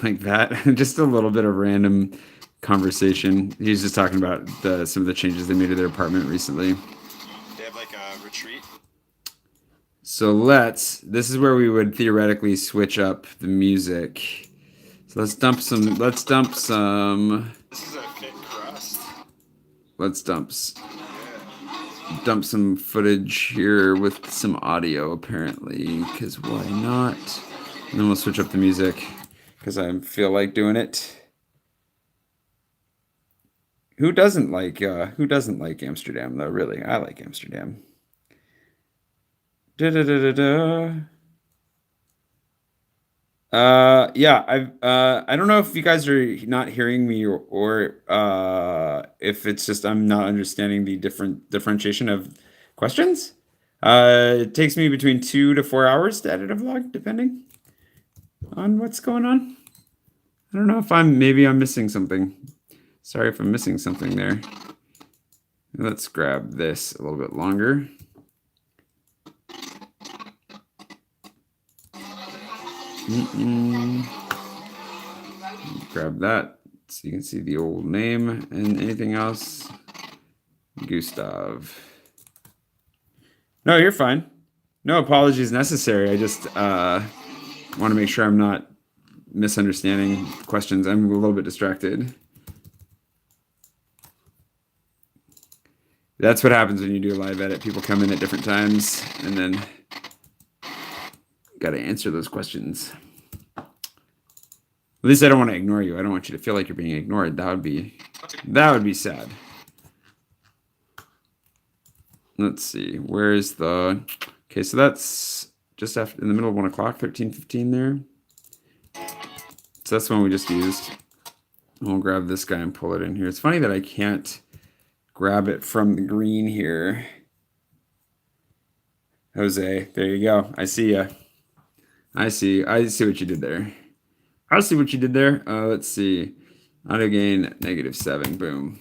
Like that. Just a little bit of random conversation. He's just talking about some of the changes they made to their apartment recently. They have like a retreat. So this is where we would theoretically switch up the music. So let's dump some. This is a thick crust. Let's dump Yeah. some footage here with some audio, apparently, because why not? And then we'll switch up the music because I feel like doing it. Who doesn't like Amsterdam though? Really, I like Amsterdam. Da da da da da. Yeah, I don't know if you guys are not hearing me or if it's just I'm not understanding the differentiation of questions. It takes me between 2 to 4 hours to edit a vlog, depending on what's going on. I don't know if maybe I'm missing something. Sorry if I'm missing something there. Let's grab this a little bit longer. Grab that so you can see the old name and anything else. Gustav. No, you're fine. No apologies necessary. I just want to make sure I'm not misunderstanding questions. I'm a little bit distracted. That's what happens when you do a live edit. People come in at different times and then got to answer those questions. At least I don't want to ignore you. I don't want you to feel like you're being ignored. That would be sad. Let's see. Where's the... Okay, so that's just after in the middle of 1 o'clock, 13:15 there. So that's the one we just used. We'll grab this guy and pull it in here. It's funny that I can't grab it from the green here. Jose, there you go. I see ya. I see what you did there. I see what you did there. Let's see. Auto gain -7. Boom.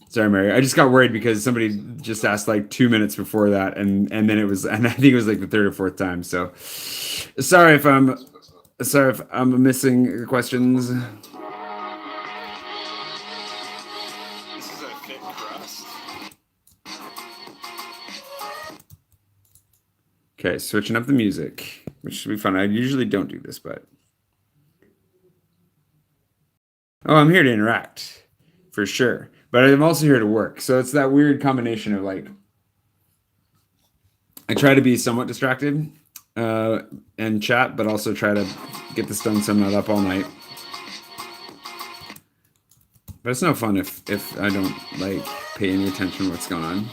Sorry, Mary. I just got worried because somebody just asked like 2 minutes before that, and then it was, and I think it was like the third or fourth time. So sorry if I'm missing questions. This is a thick crust. Okay, switching up the music, which should be fun. I usually don't do this, but I'm here to interact for sure. But I'm also here to work. So it's that weird combination of like, I try to be somewhat distracted and chat, but also try to get this done so I'm not up all night. But it's no fun if I don't like pay any attention to what's going on.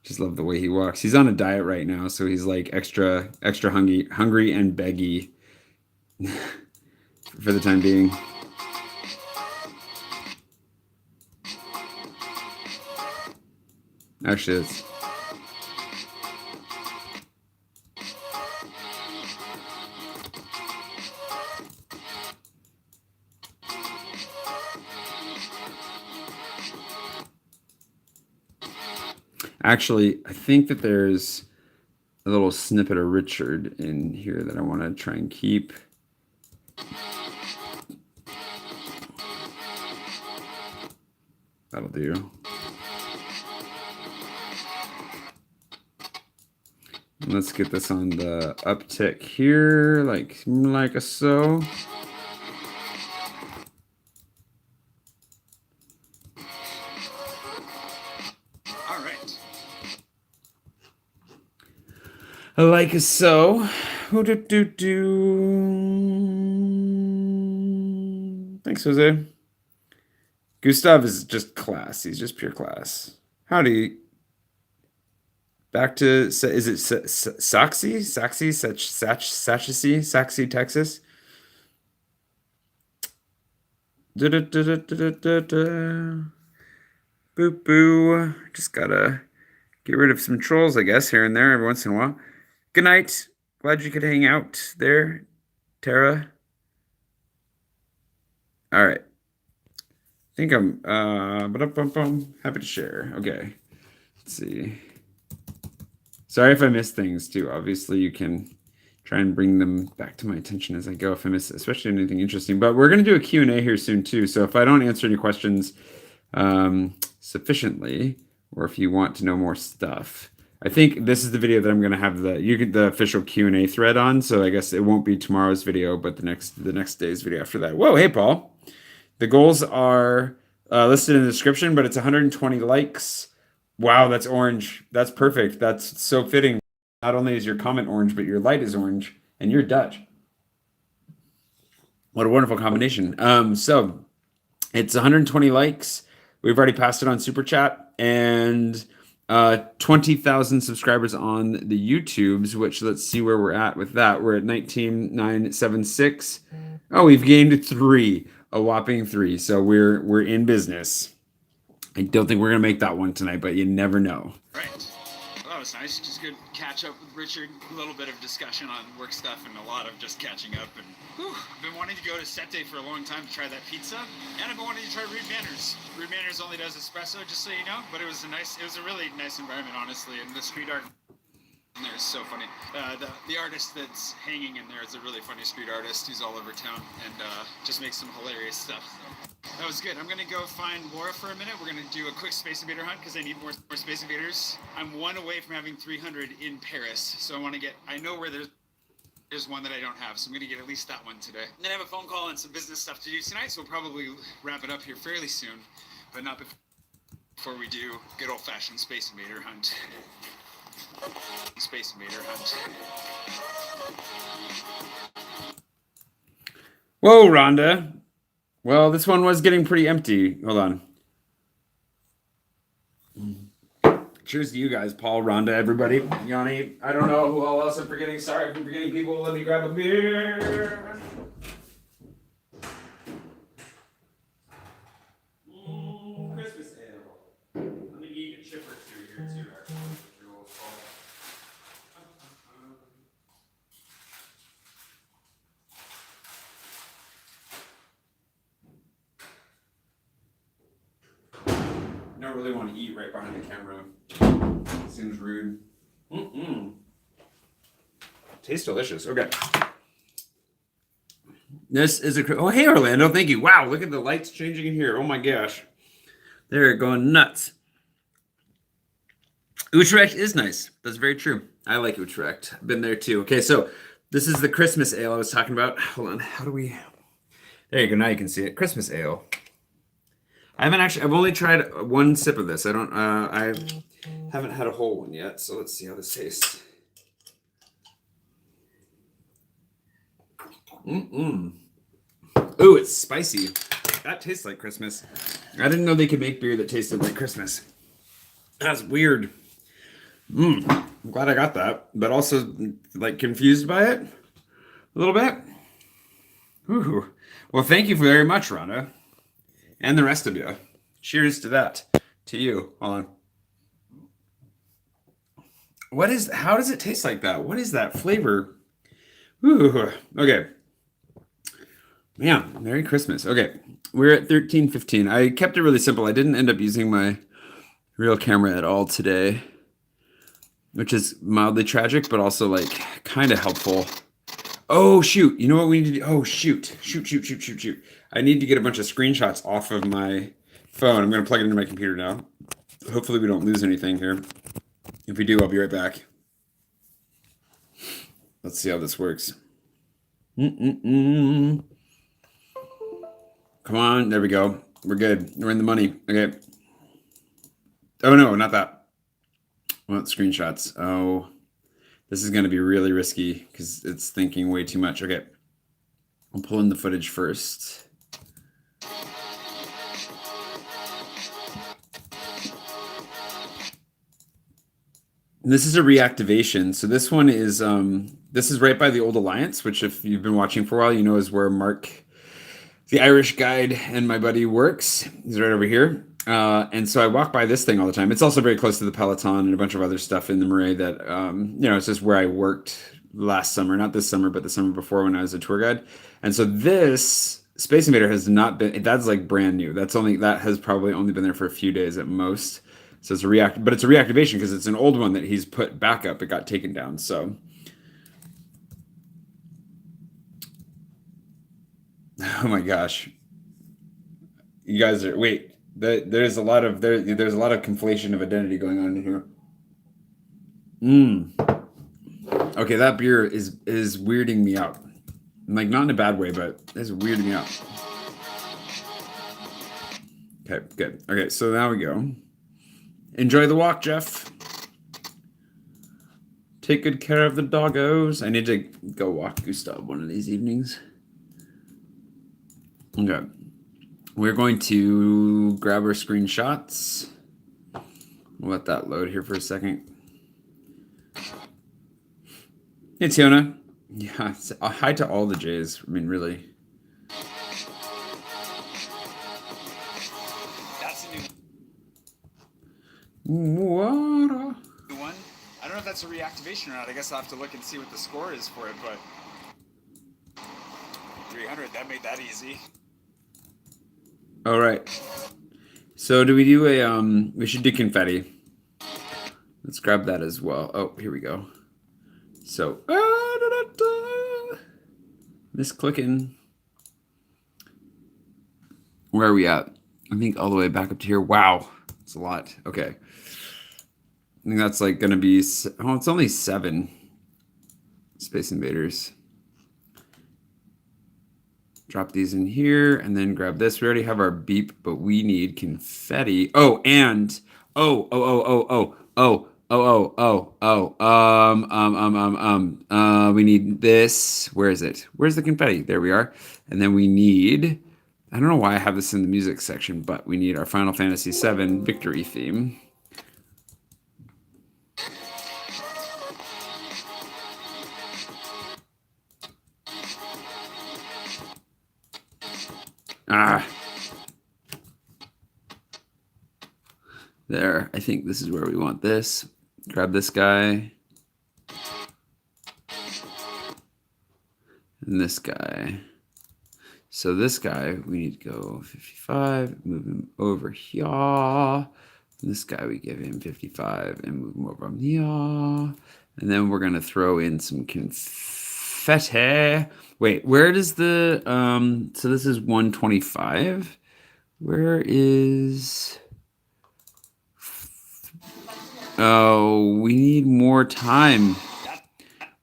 Just love the way he walks. He's on a diet right now, so he's like extra hungry and beggy for the time being. Actually, it's actually, I think that there's a little snippet of Richard in here that I want to try and keep. That'll do. And let's get this on the uptick here, like a so. Like so. Thanks, Jose. Gustav is just class. He's just pure class. Howdy. Back to, is it Saxy, Texas? Boop boo. Just gotta get rid of some trolls, I guess, here and there every once in a while. Good night. Glad you could hang out there, Tara. All right. I think I'm happy to share. Okay. Let's see. Sorry if I missed things too. Obviously, you can try and bring them back to my attention as I go if I miss especially anything interesting. But we're going to do a Q&A here soon too. So if I don't answer any questions sufficiently, or if you want to know more stuff, I think this is the video that I'm going to have the official Q&A thread on. So I guess it won't be tomorrow's video, but the next day's video after that. Whoa, hey Paul. The goals are listed in the description, but it's 120 likes. Wow, that's orange. That's perfect. That's so fitting. Not only is your comment orange, but your light is orange, and you're Dutch. What a wonderful combination. So it's 120 likes. We've already passed it on Super Chat, and 20,000 subscribers on the YouTubes, which let's see where we're at with that. We're at 19,976. Oh, we've gained 3, a whopping 3. So we're in business. I don't think we're gonna make that one tonight, but you never know. Right. Well, that was nice. Just good catch up with Richard. A little bit of discussion on work stuff and a lot of just catching up. And I've been wanting to go to Sette for a long time to try that pizza, and I've been wanting to try Rude Manners. Rude Manners only does espresso, just so you know. But it was a really nice environment, honestly. And the street art in there is so funny. The artist that's hanging in there is a really funny street artist who's all over town and just makes some hilarious stuff. So. That was good. I'm going to go find Laura for a minute. We're going to do a quick Space Invader hunt because I need more Space Invaders. I'm 1 away from having 300 in Paris, so I know where there's one that I don't have, so I'm going to get at least that one today. And then I have a phone call and some business stuff to do tonight, so we'll probably wrap it up here fairly soon, but not before we do good old-fashioned Space Invader hunt. Space Invader hunt. Whoa, Rhonda. Well, this one was getting pretty empty. Hold on. Cheers to you guys, Paul, Rhonda, everybody. Yanni, I don't know who else I'm forgetting. Sorry if I'm forgetting people. Let me grab a beer. Christmas ale. Let me eat a chip or two here, too. I don't really want to eat right behind the camera. Seems rude. Tastes delicious. Okay. This is oh, hey, Orlando. Thank you. Wow, look at the lights changing in here. Oh, my gosh. They're going nuts. Utrecht is nice. That's very true. I like Utrecht. I've been there, too. Okay, so this is the Christmas ale I was talking about. Hold on. How do we... There you go. Now you can see it. Christmas ale. I've only tried 1 sip of this. I haven't had a whole one yet, so let's see how this tastes. Ooh, it's spicy. That tastes like Christmas. I didn't know they could make beer that tasted like Christmas. That's weird. I'm glad I got that, but also like confused by it a little bit. Ooh. Well, thank you very much, Rhonda. And the rest of you. Cheers to that. To you. Hold on. How does it taste like that? What is that flavor? Ooh. Okay. Man, Merry Christmas. Okay. We're at 13:15. I kept it really simple. I didn't end up using my real camera at all today, which is mildly tragic, but also like kind of helpful. Oh, shoot. You know what we need to do? Oh, shoot. Shoot. I need to get a bunch of screenshots off of my phone. I'm going to plug it into my computer now. Hopefully we don't lose anything here. If we do, I'll be right back. Let's see how this works. Come on. There we go. We're good. We're in the money. Okay. Oh, no, not that. Well, screenshots. Oh, this is going to be really risky because it's thinking way too much. Okay. I'll pull in the footage first. This is a reactivation. So this one is this is right by the Old Alliance, which if you've been watching for a while, you know is where Mark, the Irish guide, and my buddy works. He's right over here. And so I walk by this thing all the time. It's also very close to the Peloton and a bunch of other stuff in the Marais that, it's just where I worked last summer, not this summer, but the summer before when I was a tour guide. And so this Space Invader has not been, that's like brand new. That has probably only been there for a few days at most. So it's but it's a reactivation because it's an old one that he's put back up. It got taken down. So Oh my gosh. You guys are wait. There's a lot of there's a lot of conflation of identity going on in here. Okay, that beer is weirding me out. Like not in a bad way, but it's weirding me out. Okay, good. Okay, so now we go. Enjoy the walk, Jeff. Take good care of the doggos. I need to go walk Gustav one of these evenings. Okay. We're going to grab our screenshots. We'll let that load here for a second. Hey, Tiona. Yeah, hi to all the Jays. I mean, really. That's a What? new one. I don't know if that's a reactivation or not. I guess I'll have to look and see what the score is for it, but 300, that made that easy. All right. So do we do a we should do confetti. Let's grab that as well. Oh, here we go. So misclicking. Where are we at? I think all the way back up to here. Wow. It's a lot. Okay. I think that's like gonna be oh, it's only 7 Space Invaders. Drop these in here and then grab this. We already have our beep, but we need confetti. Oh, and we need this. Where is it? Where's the confetti? There we are. And then we need, I don't know why I have this in the music section, but we need our Final Fantasy VII victory theme. There, I think this is where we want this. Grab this guy. And this guy. So this guy, we need to go 55, move him over here. And this guy, we give him 55 and move him over here. And then we're gonna throw in some confetti. Wait, where does the, so this is 125. Where is... Oh, we need more time.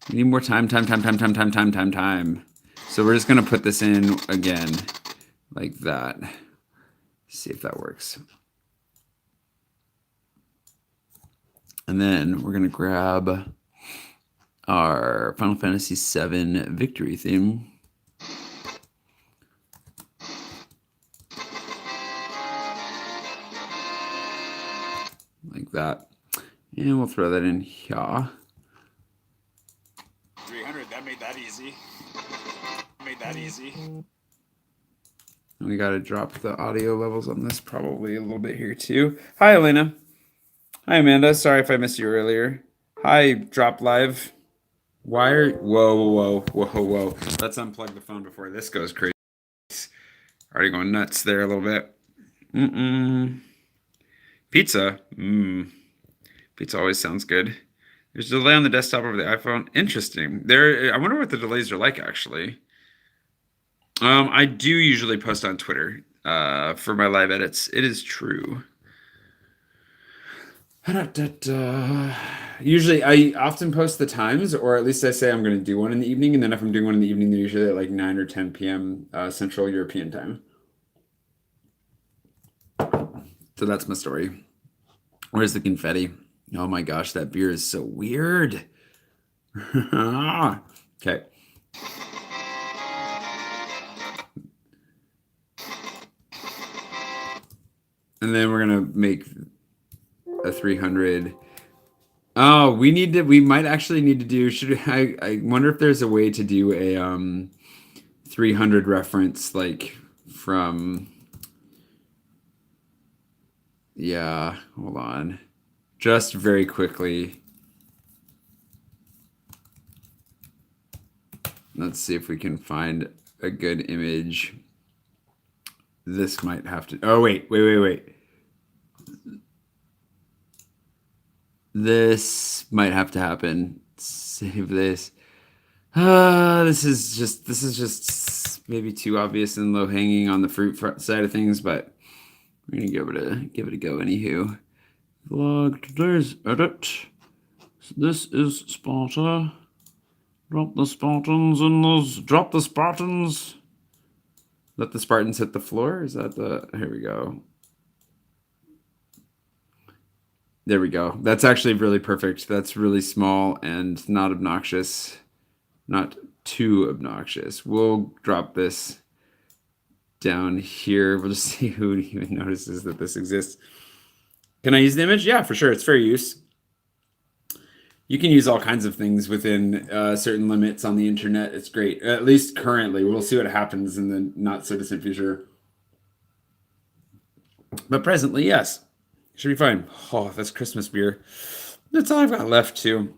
We need more time. So we're just going to put this in again like that. See if that works. And then we're going to grab our Final Fantasy VII victory theme. Like that. And we'll throw that in here. 300, that made that easy. And we got to drop the audio levels on this probably a little bit here too. Hi, Elena. Hi, Amanda. Sorry if I missed you earlier. Hi, Drop Live. Why are... Whoa. Let's unplug the phone before this goes crazy. Already going nuts there a little bit. Pizza. Pizza always sounds good. There's a delay on the desktop over the iPhone. Interesting. I wonder what the delays are like, actually. I do usually post on Twitter for my live edits. It is true. Usually, I often post the times, or at least I say I'm going to do one in the evening, and then if I'm doing one in the evening, they're usually at like 9 or 10 p.m. Central European time. So that's my story. Where's the confetti? Oh my gosh, that beer is so weird. Okay. And then we're gonna make a 300. Oh, we might actually need to do, I wonder if there's a way to do a 300 reference like from, yeah, hold on. Just very quickly. Let's see if we can find a good image. This might have to, oh wait. This might have to happen. Save this. This is just maybe too obvious and low hanging on the fruit side of things, but we're gonna give it a go anywho. Vlog today's edit. This is Sparta. Drop the Spartans in those. Drop the Spartans. Let the Spartans hit the floor. Is that the? Here we go. There we go. That's actually really perfect. That's really small and not obnoxious. Not too obnoxious. We'll drop this down here. We'll just see who even notices that this exists. Can I use the image? Yeah, for sure. It's fair use. You can use all kinds of things within certain limits on the internet. It's great. At least currently. We'll see what happens in the not so distant future. But presently, yes. Should be fine. Oh, that's Christmas beer. That's all I've got left, too.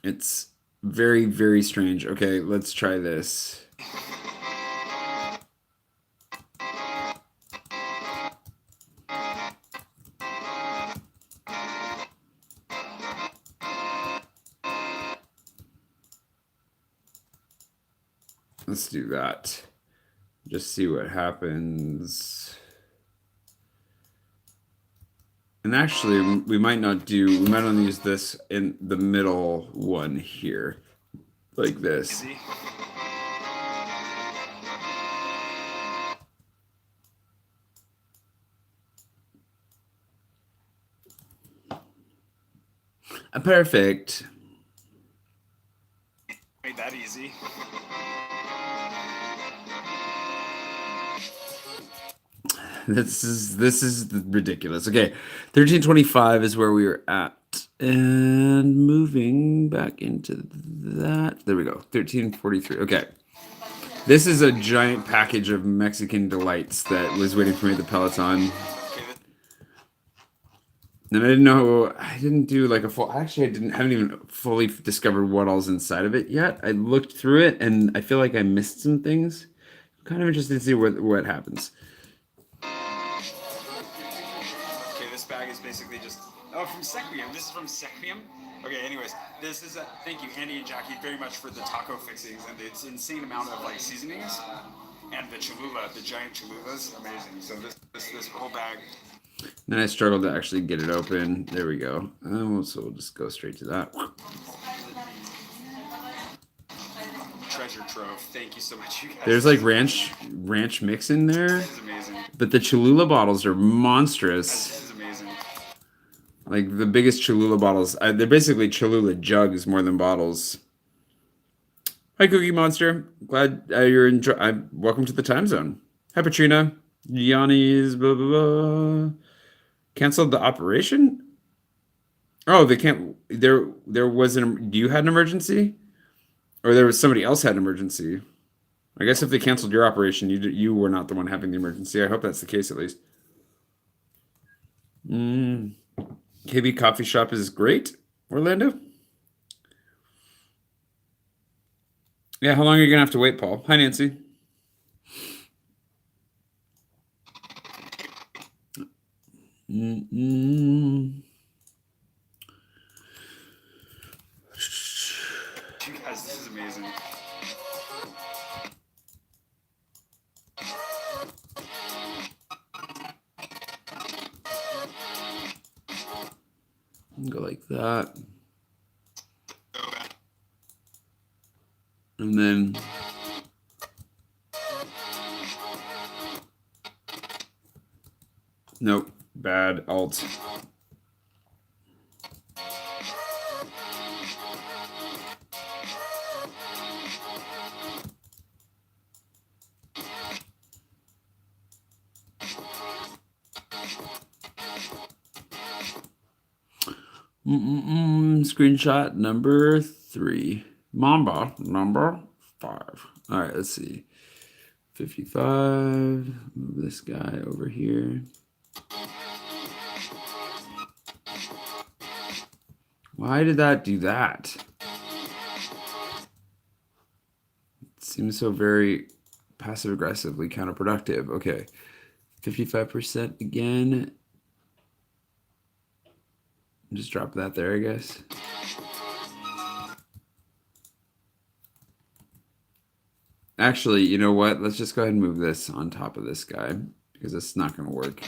It's very, very strange. Okay, let's try this. Let's do that. Just see what happens. And actually, we might not use this in the middle one here. Like this. Easy. Perfect. Made that easy. This is ridiculous. Okay, 1325 is where we were at, and moving back into that. There we go. 1343. Okay, this is a giant package of Mexican delights that was waiting for me at the Peloton. And I didn't know. I didn't do like a full. Actually, haven't even fully discovered what all's inside of it yet. I looked through it, and I feel like I missed some things. I'm kind of interested to see what happens. Bag is basically just from Sequium. This is from Sequium. Okay, anyways, this is thank you Andy and Jackie very much for the taco fixings and the insane amount of like seasonings and the Cholula, the giant Cholulas, amazing. So this whole bag. Then I struggled to actually get it open. There we go. So we'll just go straight to that. Treasure trove. Thank you so much, you guys. There's like ranch mix in there. This is amazing. But the Cholula bottles are monstrous. This is amazing. Like the biggest Cholula bottles. They're basically Cholula jugs more than bottles. Hi, Cookie Monster. Glad you're enjoying. Welcome to the time zone. Hi, Patrina. Yanni's blah blah blah. Canceled the operation. Oh, they can't. There was an. You had an emergency, or there was somebody else had an emergency. I guess if they canceled your operation, you were not the one having the emergency. I hope that's the case at least. KB Coffee Shop is great, Orlando. Yeah, how long are you gonna have to wait, Paul? Hi, Nancy. You guys, this is amazing. Go like that. And then nope, bad alt. Screenshot number 3. Mamba number 5. All right, let's see. 55. Move this guy over here. Why did that do that? It seems so very passive aggressively counterproductive. Okay. 55% again. Just drop that there, I guess. Actually, you know what? Let's just go ahead and move this on top of this guy because it's not going to work.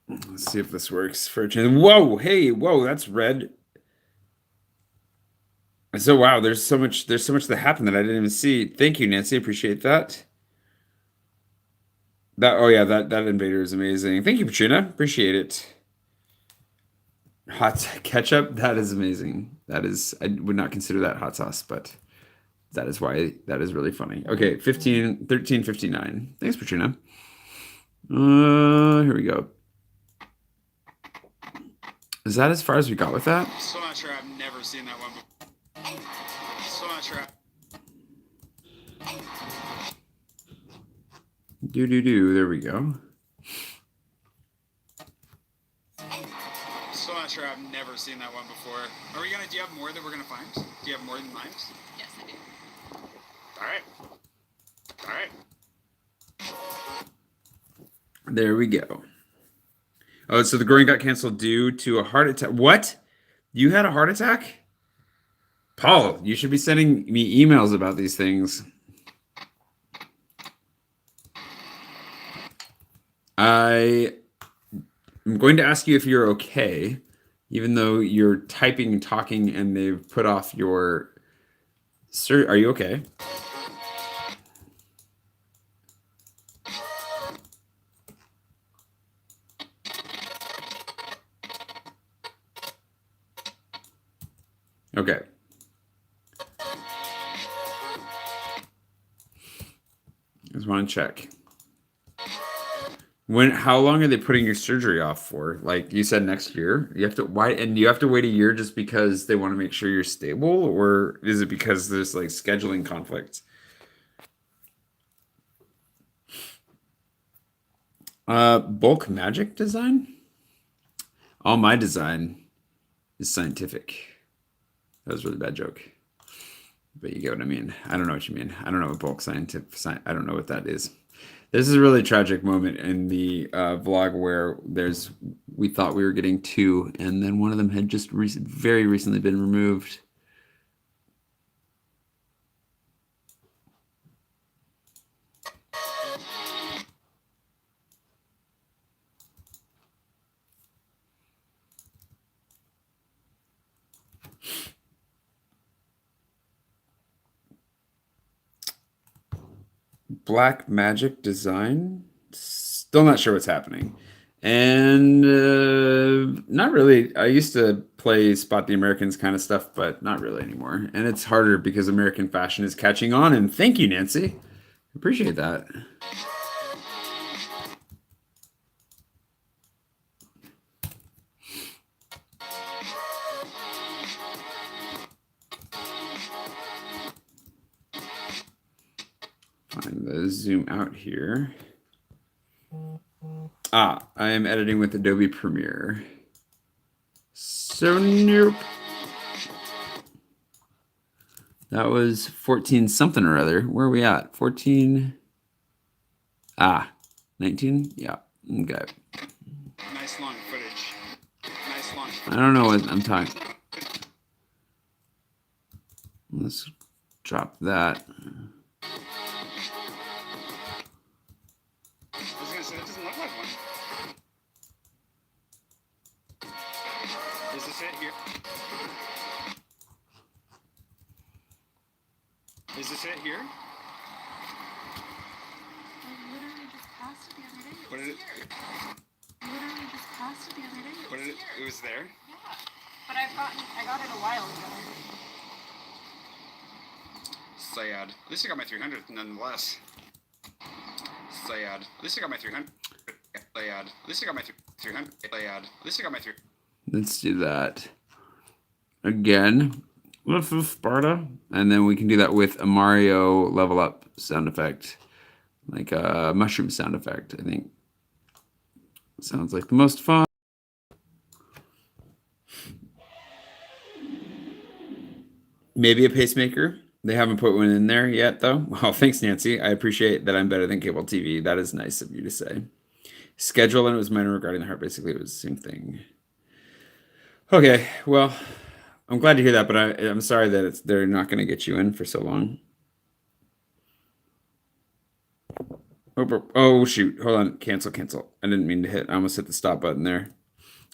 Let's see if this works for a change. Whoa, hey, whoa, that's red. So wow, there's so much that happened that I didn't even see. Thank you, Nancy. Appreciate that. Oh yeah, that invader is amazing. Thank you, Katrina. Appreciate it. Hot ketchup, that is amazing. That is, I would not consider that hot sauce, but that is why that is really funny. Okay, 1359. Thanks, Katrina. Here we go. Is that as far as we got with that? So not sure. I've never seen that one before. So not sure. There we go. So not sure. I've never seen that one before. Are we gonna? Do you have more that we're gonna find? Do you have more than mine? Yes, I do. All right. All right. There we go. Oh, so the growing got canceled due to a heart attack. What? You had a heart attack? Paul, you should be sending me emails about these things. I am going to ask you if you're okay, even though you're typing and talking and they've put off your... Sir, are you okay? Okay. Just want to check. How long are they putting your surgery off for? Like you said, next year? You have to you have to wait a year just because they want to make sure you're stable, or is it because there's like scheduling conflicts? Bulk magic design? All my design is scientific. That was a really bad joke. But you get what I mean. I don't know what you mean. I don't know what bulk scientific. I don't know what that is. This is a really tragic moment in the vlog where we thought we were getting 2, and then one of them had just very recently been removed. Black magic design? Still not sure what's happening. And not really. I used to play Spot the Americans kind of stuff, but not really anymore. And it's harder because American fashion is catching on. And thank you, Nancy. Appreciate that. Find the zoom out here. I am editing with Adobe Premiere. So nope. That was 14 something or other. Where are we at? 14. 19? Yeah. Okay. Nice long footage. Nice long footage. I don't know what I'm talking. Let's drop that. I was gonna say, that doesn't look like one. Is this it here? Is this it here? I literally just passed it the other day. What did it? I literally just passed it the other day. What did it? It was there. Yeah, but I got it a while ago. Sad. At least I got my 300 nonetheless. Sad. At least I got my 300. Sad. At least I got my 300. Sad. At least I got my 300. Let's do that again with Sparta, and then we can do that with a Mario level up sound effect, like a mushroom sound effect. I think sounds like the most fun. Maybe a pacemaker. They haven't put one in there yet, though. Well, thanks, Nancy. I appreciate that I'm better than cable TV. That is nice of you to say. Schedule, and it was minor regarding the heart. Basically, it was the same thing. Okay, well, I'm glad to hear that, but I'm sorry that they're not going to get you in for so long. Oh, shoot. Hold on. Cancel, cancel. I didn't mean to hit. I almost hit the stop button there.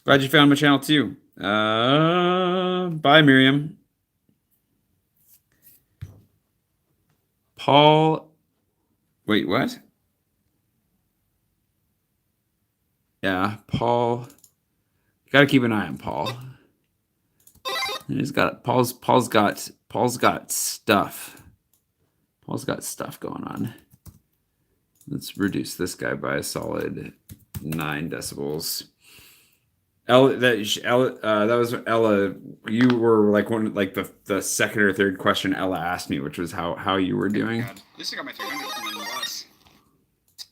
Glad you found my channel, too. Bye, Miriam. Paul. Wait, what? Yeah, Paul. Got to keep an eye on Paul. He's got Paul's got stuff. Paul's got stuff going on. Let's reduce this guy by a solid 9 decibels. That was Ella. You were like the second or third question Ella asked me, which was how you were doing. God. At least I got my 300 and then less. At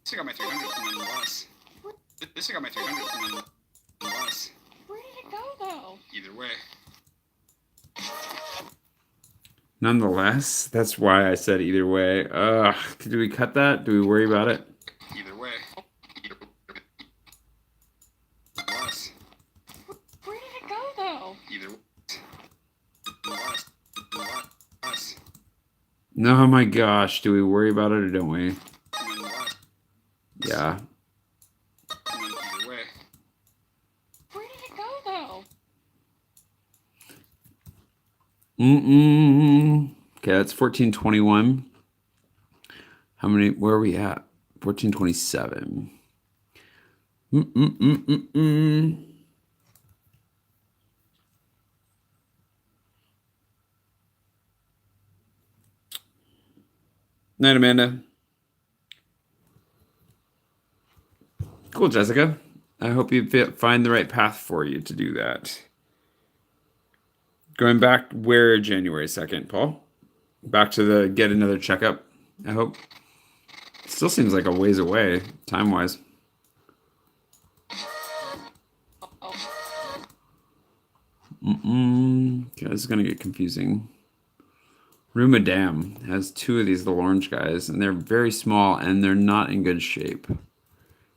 least I got my 300 and then less. At least I got my 300 and then less. Where did it go though? Either way. Nonetheless, that's why I said either way. Do we cut that? Do we worry about it? Either way. Less. Where did it go though? Either less. Less. No, oh my gosh, do we worry about it or don't we? And then less. Yeah. And then either way. Where did it go though? Okay, that's 1421. How many? Where are we at? 1427. Night, Amanda. Cool, Jessica. I hope you find the right path for you to do that. Going back where January 2nd, Paul? Back to the get another checkup, I hope. Still seems like a ways away, time-wise. Okay, this is going to get confusing. Rumadam has 2 of these little orange guys, and they're very small, and they're not in good shape.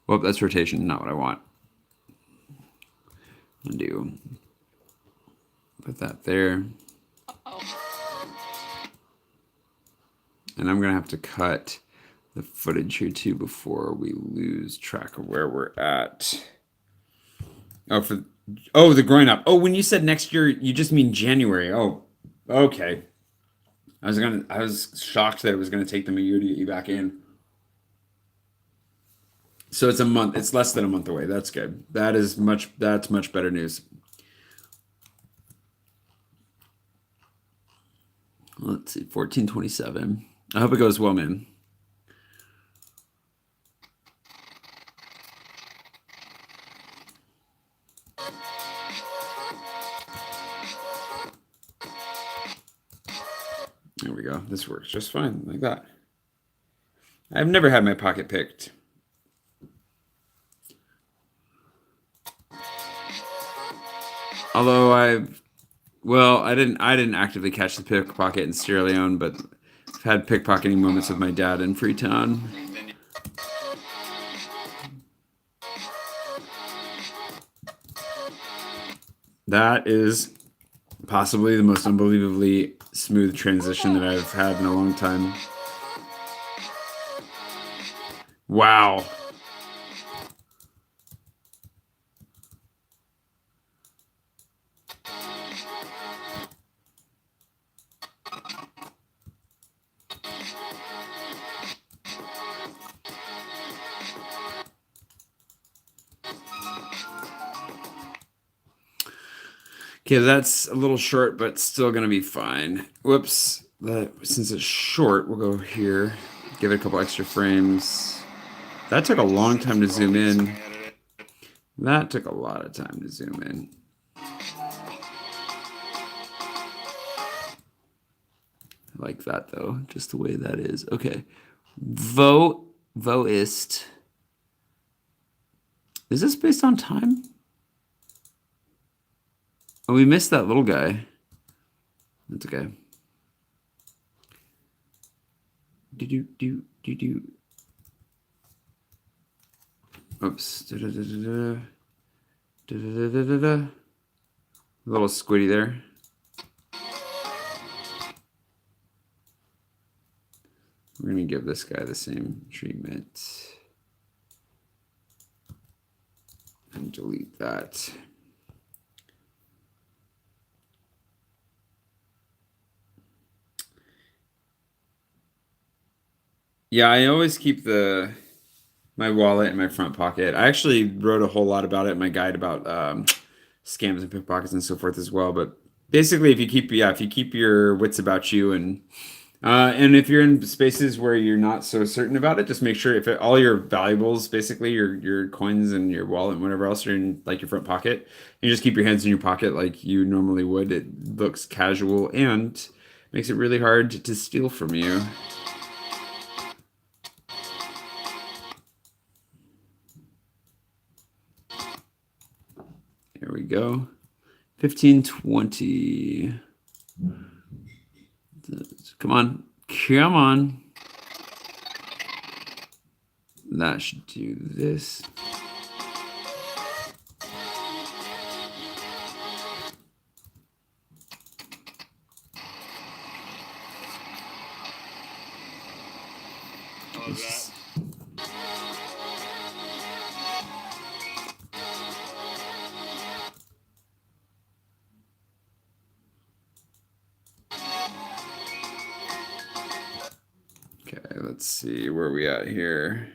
Well, that's rotation, not what I want. Undo. Put that there. And I'm going to have to cut the footage here too before we lose track of where we're at. Oh, the groin up. Oh, when you said next year, you just mean January. Oh, okay. I was shocked that it was going to take them a year to get you back in. So it's a month. It's less than a month away. That's good. That's much better news. Let's see, 1427. I hope it goes well, man. There we go. This works just fine, like that. I've never had my pocket picked. Although I didn't actively catch the pickpocket in Sierra Leone, but I've had pickpocketing moments with my dad in Freetown. That is possibly the most unbelievably smooth transition that I've had in a long time. Wow. Okay, that's a little short, but still going to be fine. Whoops. Since it's short, we'll go here. Give it a couple extra frames. That took a long time to zoom in. That took a lot of time to zoom in. I like that, though, just the way that is. Okay. Voist. Is this based on time? Oh, we missed that little guy. That's okay. Oops. A little squiddy there. We're going to give this guy the same treatment. And delete that. Yeah, I always keep my wallet in my front pocket. I actually wrote a whole lot about it in my guide about scams and pickpockets and so forth as well. But basically, if you keep your wits about you and if you're in spaces where you're not so certain about it, just make sure all your valuables, basically your coins and your wallet and whatever else are in like your front pocket, you just keep your hands in your pocket like you normally would. It looks casual and makes it really hard to steal from you. There we go. 1520. Come on. Come on. That should do this. How was that? Okay, let's see where we at here.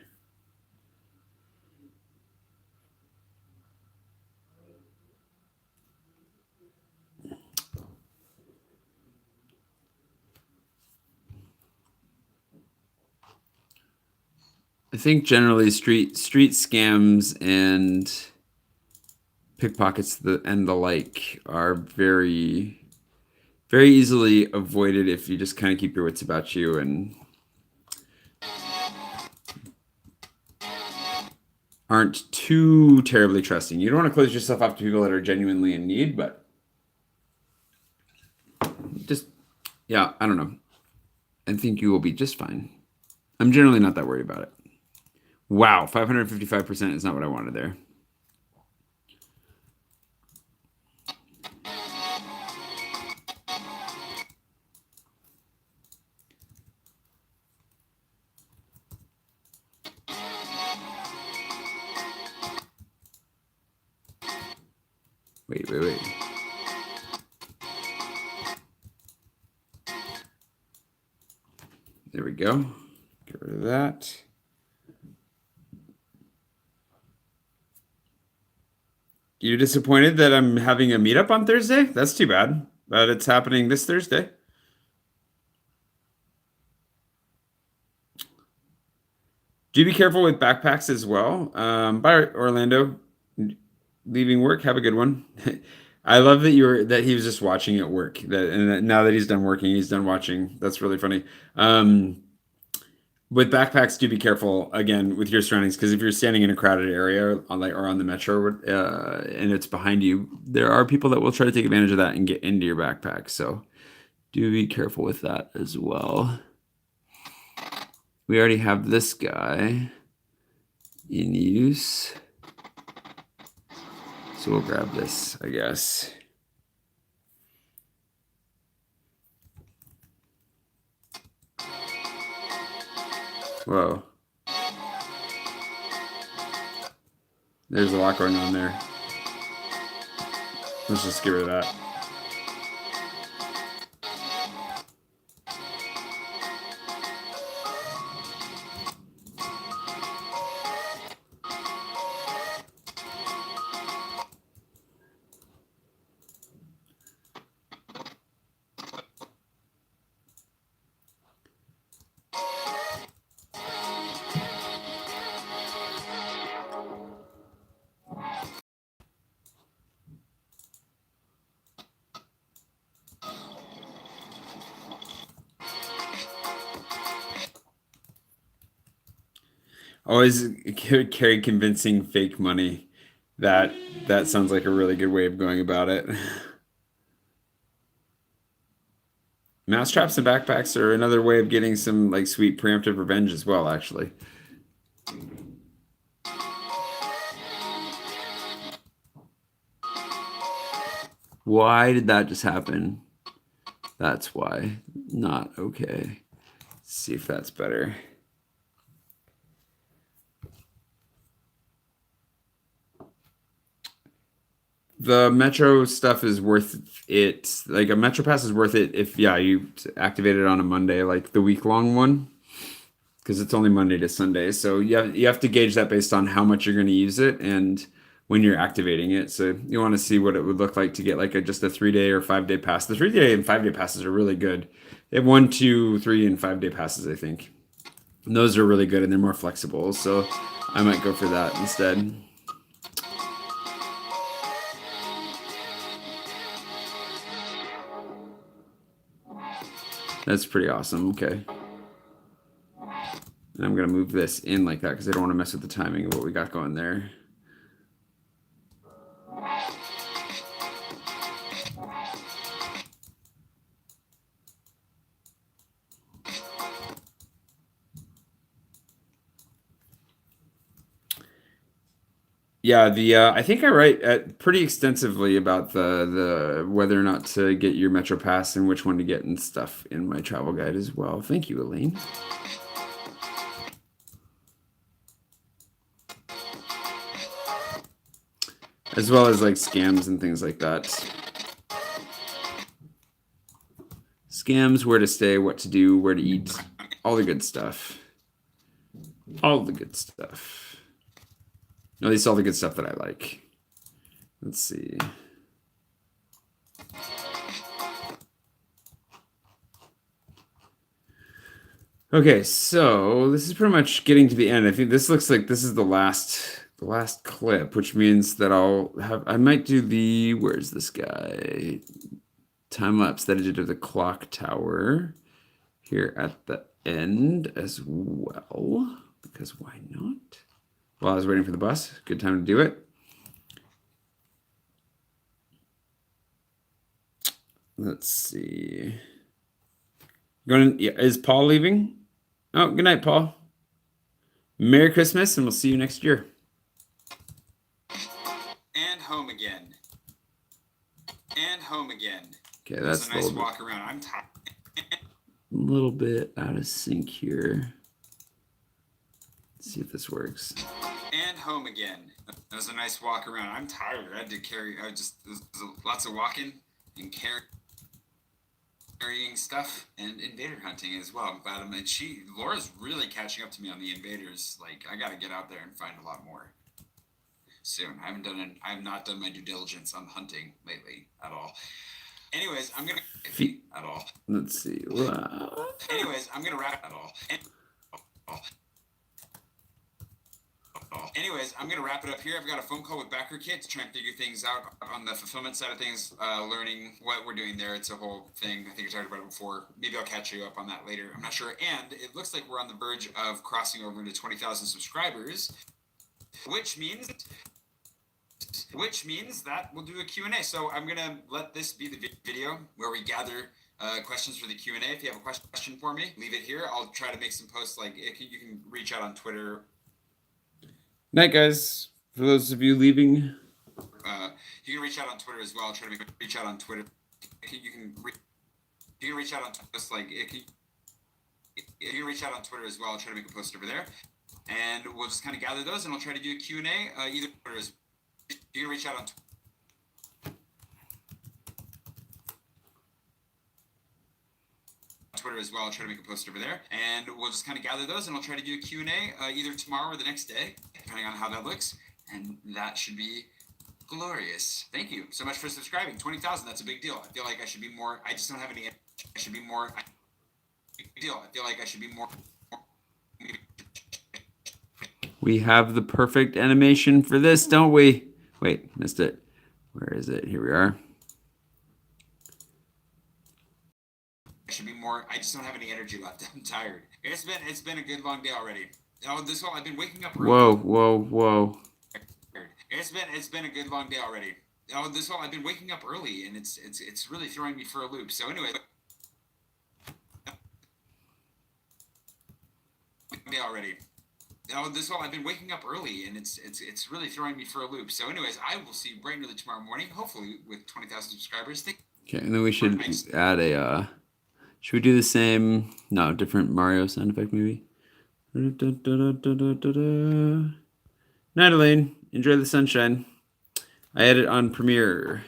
I think generally street scams and pickpockets and the like are very, very easily avoided if you just kind of keep your wits about you and aren't too terribly trusting. You don't want to close yourself off to people that are genuinely in need, but just, yeah, I don't know. I think you will be just fine. I'm generally not that worried about it. Wow, 555% is not what I wanted there. Wait. There we go. Get rid of that. You're disappointed that I'm having a meetup on Thursday? That's too bad. But it's happening this Thursday. Do be careful with backpacks as well. Bye, Orlando. Leaving work. Have a good one. I love that he was just watching at work. Now that he's done working, he's done watching. That's really funny. With backpacks, do be careful again with your surroundings, because if you're standing in a crowded area or on the metro and it's behind you, there are people that will try to take advantage of that and get into your backpack. So do be careful with that as well. We already have this guy in use. So we'll grab this, I guess. Whoa. There's a lot going on there. Let's just get rid of that. Always carry convincing fake money. That sounds like a really good way of going about it. Mousetraps and backpacks are another way of getting some like sweet preemptive revenge as well, actually. Why did that just happen? That's why. Not okay. Let's see if that's better. The Metro stuff is worth it. Like a Metro Pass is worth it if you activate it on a Monday, like the week-long one, because it's only Monday to Sunday. So you have to gauge that based on how much you're going to use it and when you're activating it. So you want to see what it would look like to get like just a 3-day or 5-day pass. The 3-day and 5-day passes are really good. They have 1, 2, 3, and 5-day passes, I think. And those are really good and they're more flexible. So I might go for that instead. That's pretty awesome. Okay. And I'm going to move this in like that because I don't want to mess with the timing of what we got going there. Yeah, I think I write pretty extensively about the whether or not to get your Metro Pass and which one to get and stuff in my travel guide as well. Thank you, Elaine. As well as like scams and things like that. Scams, where to stay, what to do, where to eat, all the good stuff. All the good stuff. At least all the good stuff that I like. Let's see. Okay, so this is pretty much getting to the end. I think this looks like this is the last clip, which means that I might do the, where's this guy? Time lapse that I did of the clock tower here at the end as well, because why not? While I was waiting for the bus, good time to do it. Let's see. Is Paul leaving? Oh, good night, Paul. Merry Christmas, and we'll see you next year. And home again. And home again. Okay, that's a nice walk around. I'm tired. A little bit out of sync here. Let's see if this works. And home again. That was a nice walk around. I'm tired. I had to lots of walking and carrying stuff and invader hunting as well. But Laura's really catching up to me on the invaders. Like, I got to get out there and find a lot more soon. I have not done my due diligence on hunting lately at all. Anyways, I'm gonna at all. Let's see. Wow. Anyways, I'm gonna wrap at all. Anyways, I'm going to wrap it up here. I've got a phone call with Backer Kit to try and figure things out on the fulfillment side of things, learning what we're doing there. It's a whole thing. I think I talked about it before. Maybe I'll catch you up on that later. I'm not sure. And it looks like we're on the verge of crossing over into 20,000 subscribers, which means that we'll do a Q&A. So I'm going to let this be the video where we gather questions for the Q&A. If you have a question for me, leave it here. I'll try to make some posts. Like you can reach out on Twitter. Night, guys. For those of you leaving, you can reach out on Twitter as well. I'll try to reach out on Twitter. You can reach out on posts like you can reach out on Twitter as well. I'll try to make a post over there, and we'll just kind of gather those, and I'll try to do a Q&A. Either Twitter is you can reach out on Twitter as well. I'll try to make a post over there, and we'll just kind of gather those, and I'll try to do a Q&A either tomorrow or the next day, depending on how that looks, and that should be glorious. Thank you so much for subscribing. 20,000, that's a big deal. I feel like I should be more. I just don't have any. I should be more. Big deal. I feel like I should be more. We have the perfect animation for this, don't we? Wait, missed it. Where is it? Here we are. I should be more. I just don't have any energy left. I'm tired. It's been a good long day already. Oh, I've been waking up early. Whoa. It's been a good long day already. Oh, I've been waking up early, and it's really throwing me for a loop. So anyway. day already. Oh, this one I've been waking up early, and it's really throwing me for a loop. So, anyways, I will see you bright and early tomorrow morning, hopefully with 20,000 subscribers. Okay, and then we should add a. Should we do the same? No, different Mario sound effect maybe. Night, Elaine. Enjoy the sunshine. I edit on Premiere.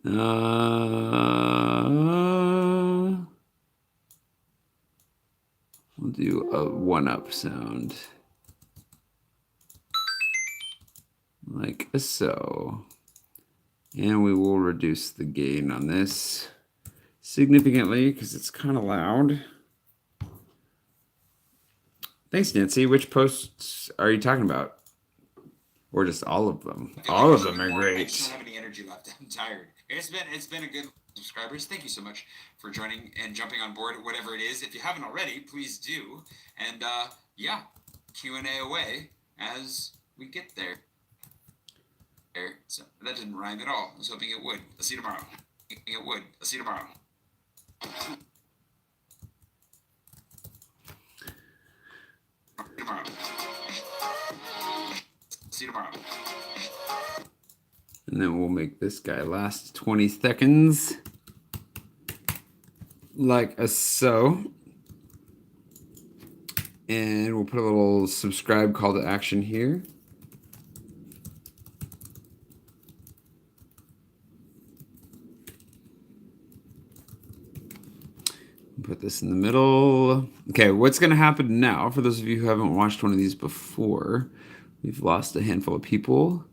We'll do a 1-up sound. Like so. And we will reduce the gain on this significantly because it's kind of loud. Thanks, Nancy. Which posts are you talking about? Or just all of them? All of them are great. I just don't have any energy left. I'm tired. It's been a good subscribers. Thank you so much for joining and jumping on board, whatever it is. If you haven't already, please do. And yeah, Q&A away as we get there. So that didn't rhyme at all. I was hoping it would. I'll see you tomorrow. It would. I'll see you tomorrow. See you tomorrow. And then we'll make this guy last 20 seconds. Like so. And we'll put a little subscribe call to action here. Put this in the middle. Okay, what's going to happen now, for those of you who haven't watched one of these before, we've lost a handful of people,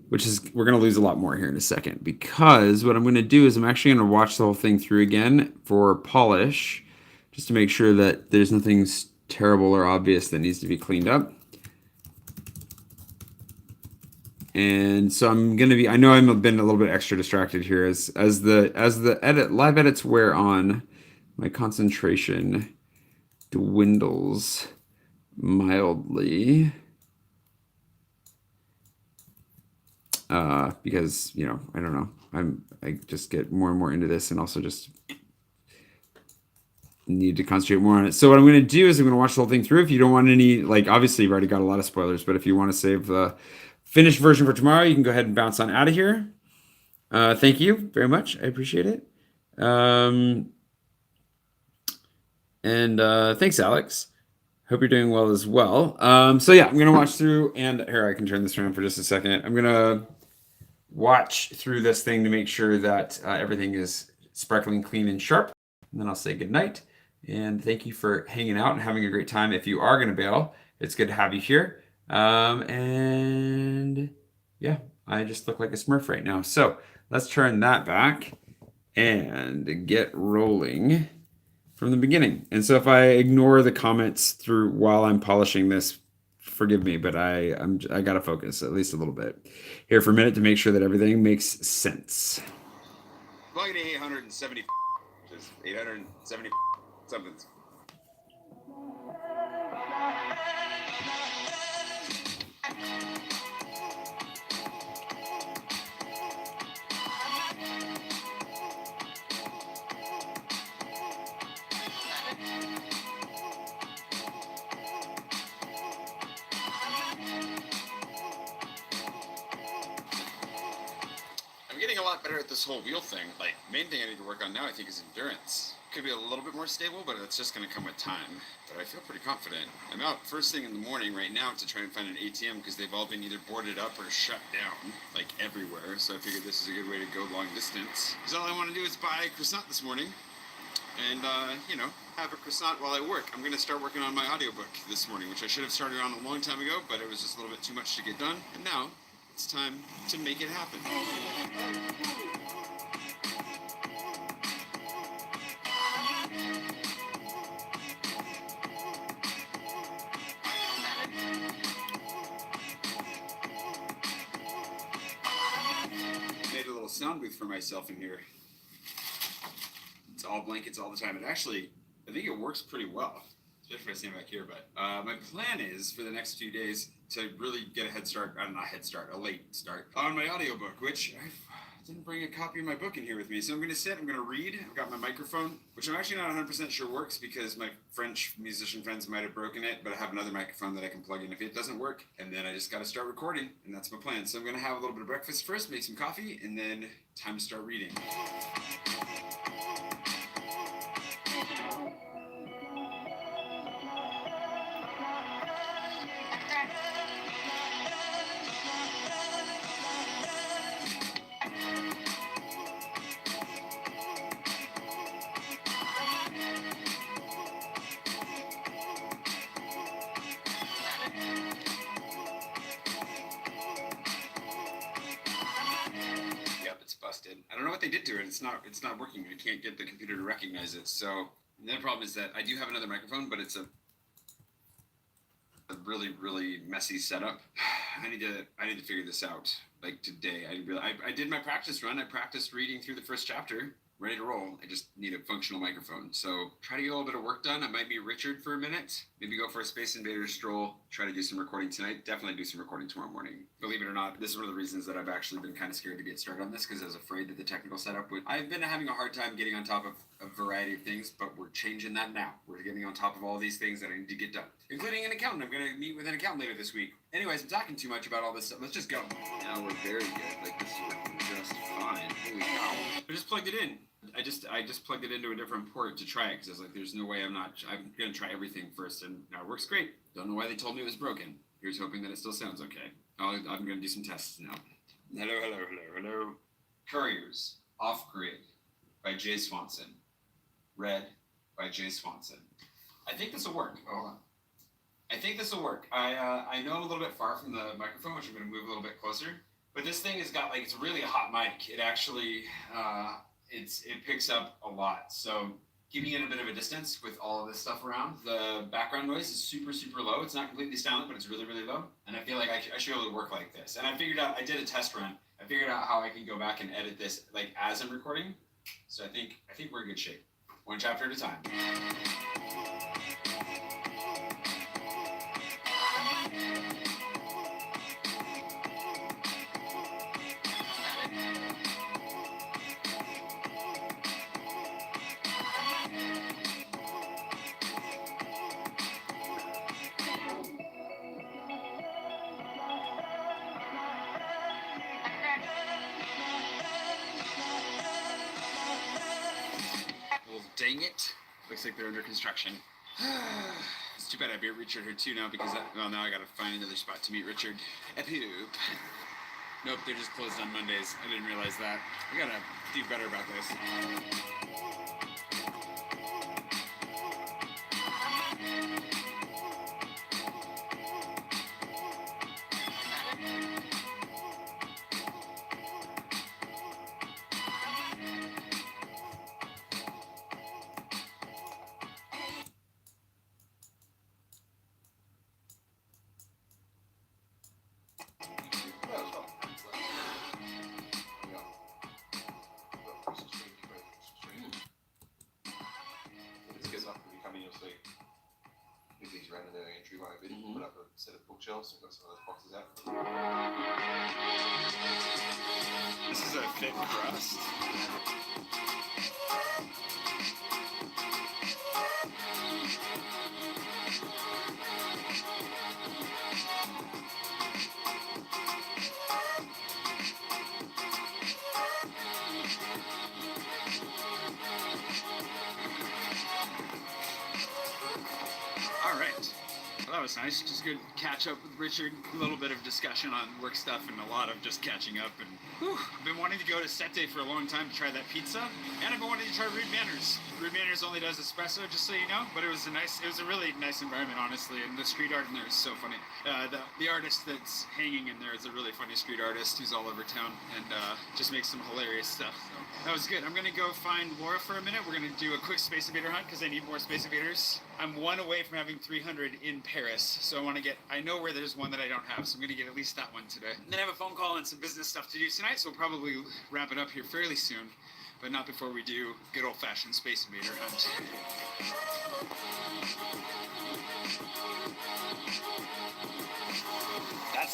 which is, we're going to lose a lot more here in a second, because what I'm going to do is I'm actually going to watch the whole thing through again for polish, just to make sure that there's nothing terrible or obvious that needs to be cleaned up. And so I'm going to be, I know I've been a little bit extra distracted here as the live edits wear on. My concentration dwindles mildly because, you know, I don't know, I just get more and more into this, and also just need to concentrate more on it. So what I'm going to do is I'm going to watch the whole thing through. If you don't want any, like, obviously you've already got a lot of spoilers, but if you want to save the finished version for tomorrow, you can go ahead and bounce on out of here. Thank you very much. I appreciate it. And thanks, Alex. Hope you're doing well as well. So yeah, I'm going to watch through, and here, I can turn this around for just a second. I'm going to watch through this thing to make sure that everything is sparkling clean and sharp. And then I'll say good night. And thank you for hanging out and having a great time. If you are going to bail, it's good to have you here. And yeah, I just look like a Smurf right now. So let's turn that back and get rolling from the beginning. And so if I ignore the comments through while I'm polishing this, forgive me, but I gotta focus at least a little bit here for a minute to make sure that everything makes sense. Plug in 870, which is 870 something. I'm getting a lot better at this whole wheel thing. Like, main thing I need to work on now, I think, is endurance. Could be a little bit more stable, but it's just going to come with time. But I feel pretty confident. I'm out first thing in the morning right now to try and find an ATM because they've all been either boarded up or shut down, like everywhere. So I figured this is a good way to go long distance. Because all I want to do is buy a croissant this morning and, you know, have a croissant while I work. I'm going to start working on my audiobook this morning, which I should have started on a long time ago, but it was just a little bit too much to get done. And now it's time to make it happen. Made a little sound booth for myself in here. It's all blankets all the time. It actually, I think it works pretty well. just for standing back here, but my plan is for the next few days to really get a head start, not a head start, a late start on my audiobook, which I didn't bring a copy of my book in here with me. So I'm going to sit, I'm going to read. I've got my microphone, which I'm actually not 100% sure works because my French musician friends might have broken it, but I have another microphone that I can plug in if it doesn't work. And then I just got to start recording, and that's my plan. So I'm going to have a little bit of breakfast first, make some coffee, and then time to start reading. Busted. I don't know what they did to it. It's not working. I can't get the computer to recognize it. So the other problem is that I do have another microphone, but it's a really, really messy setup. I need to figure this out like today. I did my practice run. I practiced reading through the first chapter. Ready to roll. I just need a functional microphone. So try to get a little bit of work done. I might be Richard for a minute. Maybe go for a Space Invaders stroll. Try to do some recording tonight. Definitely do some recording tomorrow morning. Believe it or not, this is one of the reasons that I've actually been kind of scared to get started on this because I was afraid that the technical setup would... I've been having a hard time getting on top of a variety of things, but we're changing that now. We're getting on top of all these things that I need to get done, including an accountant. I'm going to meet with an accountant later this week. Anyways, I'm talking too much about all this stuff. Let's just go. Now we're very good. Like, this is working just fine. Holy cow. I just plugged it in. I just plugged it into a different port to try it because I was like, there's no way I'm going to try everything first, and now it works great. Don't know why they told me it was broken. Here's hoping that it still sounds okay. I'm going to do some tests now. Hello. Couriers, Off Grid by Jay Swanson. Read by Jay Swanson. I think this will work. Hold on. I think this will work. I know I'm a little bit far from the microphone, which I'm going to move a little bit closer. But this thing has got, like, it's really a hot mic. It actually... it picks up a lot. So keeping it a bit of a distance with all of this stuff around, the background noise is super, super low. It's not completely silent, but it's really, really low. And I feel like I should be able to work like this. And I did a test run. I figured out how I can go back and edit this like as I'm recording. So I think we're in good shape. One chapter at a time. Dang it. Looks like they're under construction. It's too bad I beat Richard here too now because now I gotta find another spot to meet Richard. Poop. Nope, they're just closed on Mondays. I didn't realize that. I gotta do better about this. Around in the entryway a bit, put up a set of bookshelves and got some of those boxes out. This is a thick crust. All right. Well, that was nice. Just good catch up with Richard. A little bit of discussion on work stuff and a lot of just catching up. And I've been wanting to go to Sette for a long time to try that pizza. And I've been wanting to try Rude Manners. Rude Manners only does espresso, just so you know. But it was a really nice environment, honestly. And the street art in there is so funny. The artist that's hanging in there is a really funny street artist who's all over town and just makes some hilarious stuff. So that was good. I'm going to go find Laura for a minute. We're going to do a quick Space Invader hunt because I need more Space Invaders. I'm one away from having 300 in Paris, so I know where there's one that I don't have, so I'm going to get at least that one today. And then I have a phone call and some business stuff to do tonight, so we'll probably wrap it up here fairly soon, but not before we do good old-fashioned Space Invader hunt.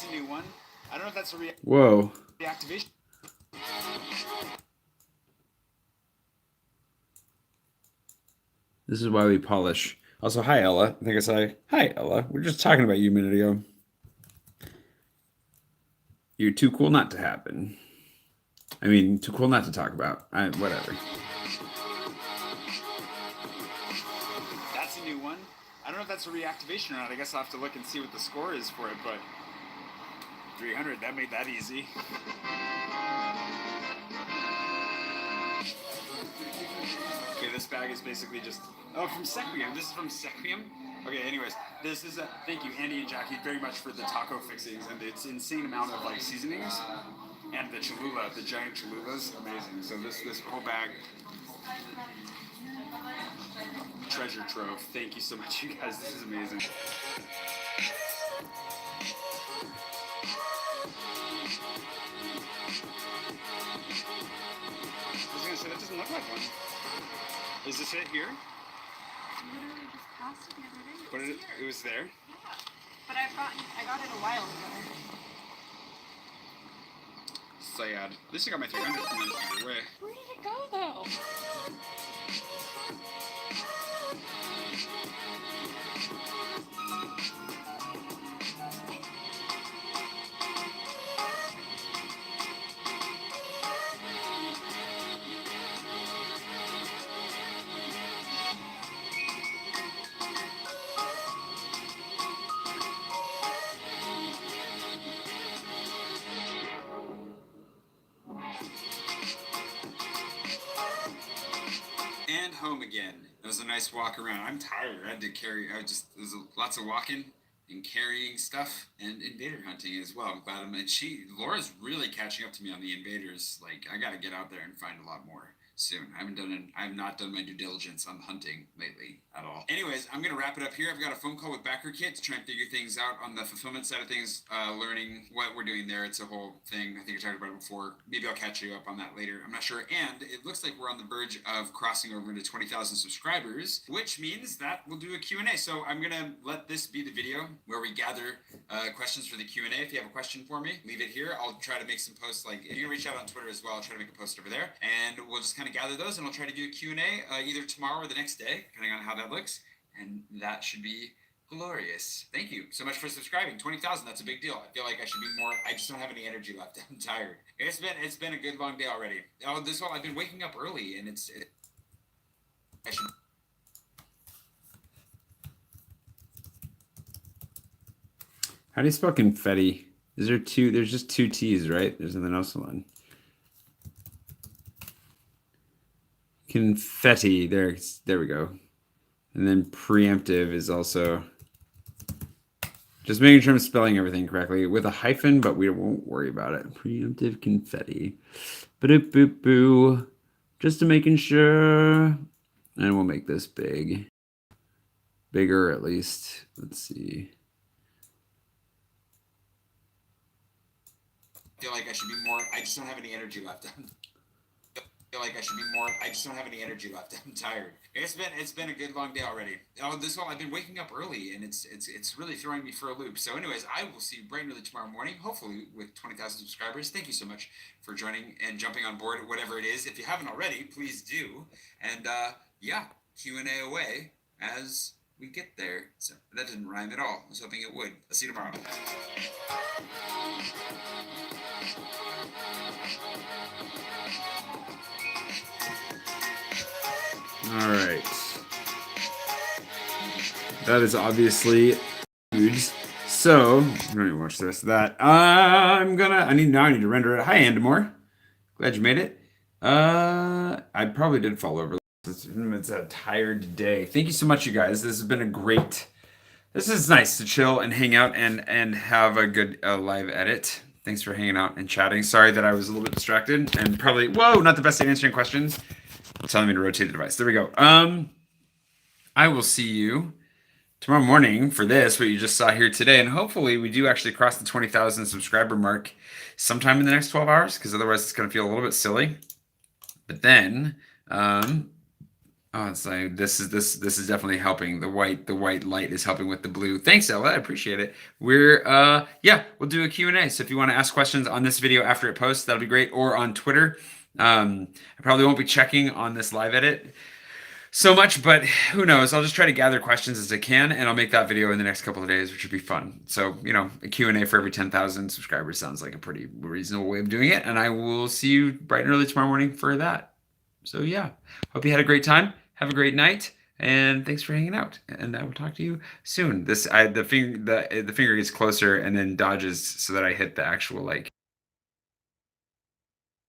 a new one. I don't know if that's a Whoa. reactivation. This is why we polish. Also, hi, Ella. I think I saw, hi, Ella. We were just talking about you a minute ago. You're too cool not to happen. I mean, too cool not to talk about. Whatever. That's a new one. I don't know if that's a reactivation or not. I guess I'll have to look and see what the score is for it, but 300, that made that easy. Okay, this bag is basically just, oh, from Sequium. This is from Sequium. Okay, anyways, this is a, thank you, Andy and Jackie, very much for the taco fixings and its insane amount of like seasonings. And the Cholula, the giant Cholulas, amazing. So this whole bag, treasure trove. Thank you so much, you guys. This is amazing. I was gonna say that doesn't look like one. Is this it here? Literally just passed it the other day. But it was there. Yeah. But I got it a while ago. Sad. At least I got my 300 from them either way. Where did it go though? And home again. It was a nice walk around. I'm tired. I had to carry. There's lots of walking and carrying stuff and invader hunting as well. I'm glad Laura's really catching up to me on the invaders. Like, I got to get out there and find a lot more soon. I've not done my due diligence on hunting lately at all. Anyways, I'm gonna wrap it up here. I've got a phone call with BackerKit to try and figure things out on the fulfillment side of things, learning what we're doing there. It's a whole thing. I think I talked about it before. Maybe I'll catch you up on that later. I'm not sure. And it looks like we're on the verge of crossing over into 20,000 subscribers, which means that we'll do a Q&A. So I'm gonna let this be the video where we gather questions for the Q&A. If you have a question for me, leave it here. I'll try to make some posts. Like, if you can reach out on Twitter as well, I'll try to make a post over there, and we'll just kind of gather those, and I'll try to do a Q&A either tomorrow or the next day, depending on how that looks, and that should be glorious. Thank you so much for subscribing. 20,000, that's a big deal. I feel like I should be more. I just don't have any energy left. I'm tired. It's been a good long day already. Oh, I've been waking up early, and I should. How do you spell confetti? Is there two? There's just two T's, right? There's nothing else on. Confetti. There we go. And then preemptive is also just making sure I'm spelling everything correctly with a hyphen, but we won't worry about it. Preemptive confetti. Boop boop boo. Just to making sure. And we'll make this big. Bigger at least. Let's see. I feel like I should be more. I just don't have any energy left. I feel like I should be more. I just don't have any energy left. I'm tired. It's been a good long day already. Oh, I've been waking up early, and it's really throwing me for a loop. So, anyways, I will see you bright and early tomorrow morning, hopefully with 20,000 subscribers. Thank you so much for joining and jumping on board, whatever it is. If you haven't already, please do. And yeah, Q&A away as we get there. So that didn't rhyme at all. I was hoping it would. I'll see you tomorrow. All right. That is obviously huge. So, I'm going to watch the rest of that. I need to render it. Hi, Andamore. Glad you made it. I probably did fall over. It's a tired day. Thank you so much, you guys. This has been a great. This is nice to chill and hang out and have a good live edit. Thanks for hanging out and chatting. Sorry that I was a little bit distracted and probably, not the best at answering questions. Telling me to rotate the device. There we go. I will see you tomorrow morning for this, what you just saw here today. And hopefully we do actually cross the 20,000 subscriber mark sometime in the next 12 hours, because otherwise it's going to feel a little bit silly. But then, Oh, it's like this is definitely helping. The white light is helping with the blue. Thanks, Ella. I appreciate it. We're yeah, we'll do a Q&A. So if you want to ask questions on this video after it posts, that'll be great. Or on Twitter. I probably won't be checking on this live edit so much, but who knows? I'll just try to gather questions as I can, and I'll make that video in the next couple of days, which would be fun. So, you know, a Q&A for every 10,000 subscribers sounds like a pretty reasonable way of doing it, and I will see you bright and early tomorrow morning for that. So yeah, hope you had a great time. Have a great night, and thanks for hanging out. And I will talk to you soon. The finger gets closer and then dodges so that I hit the actual like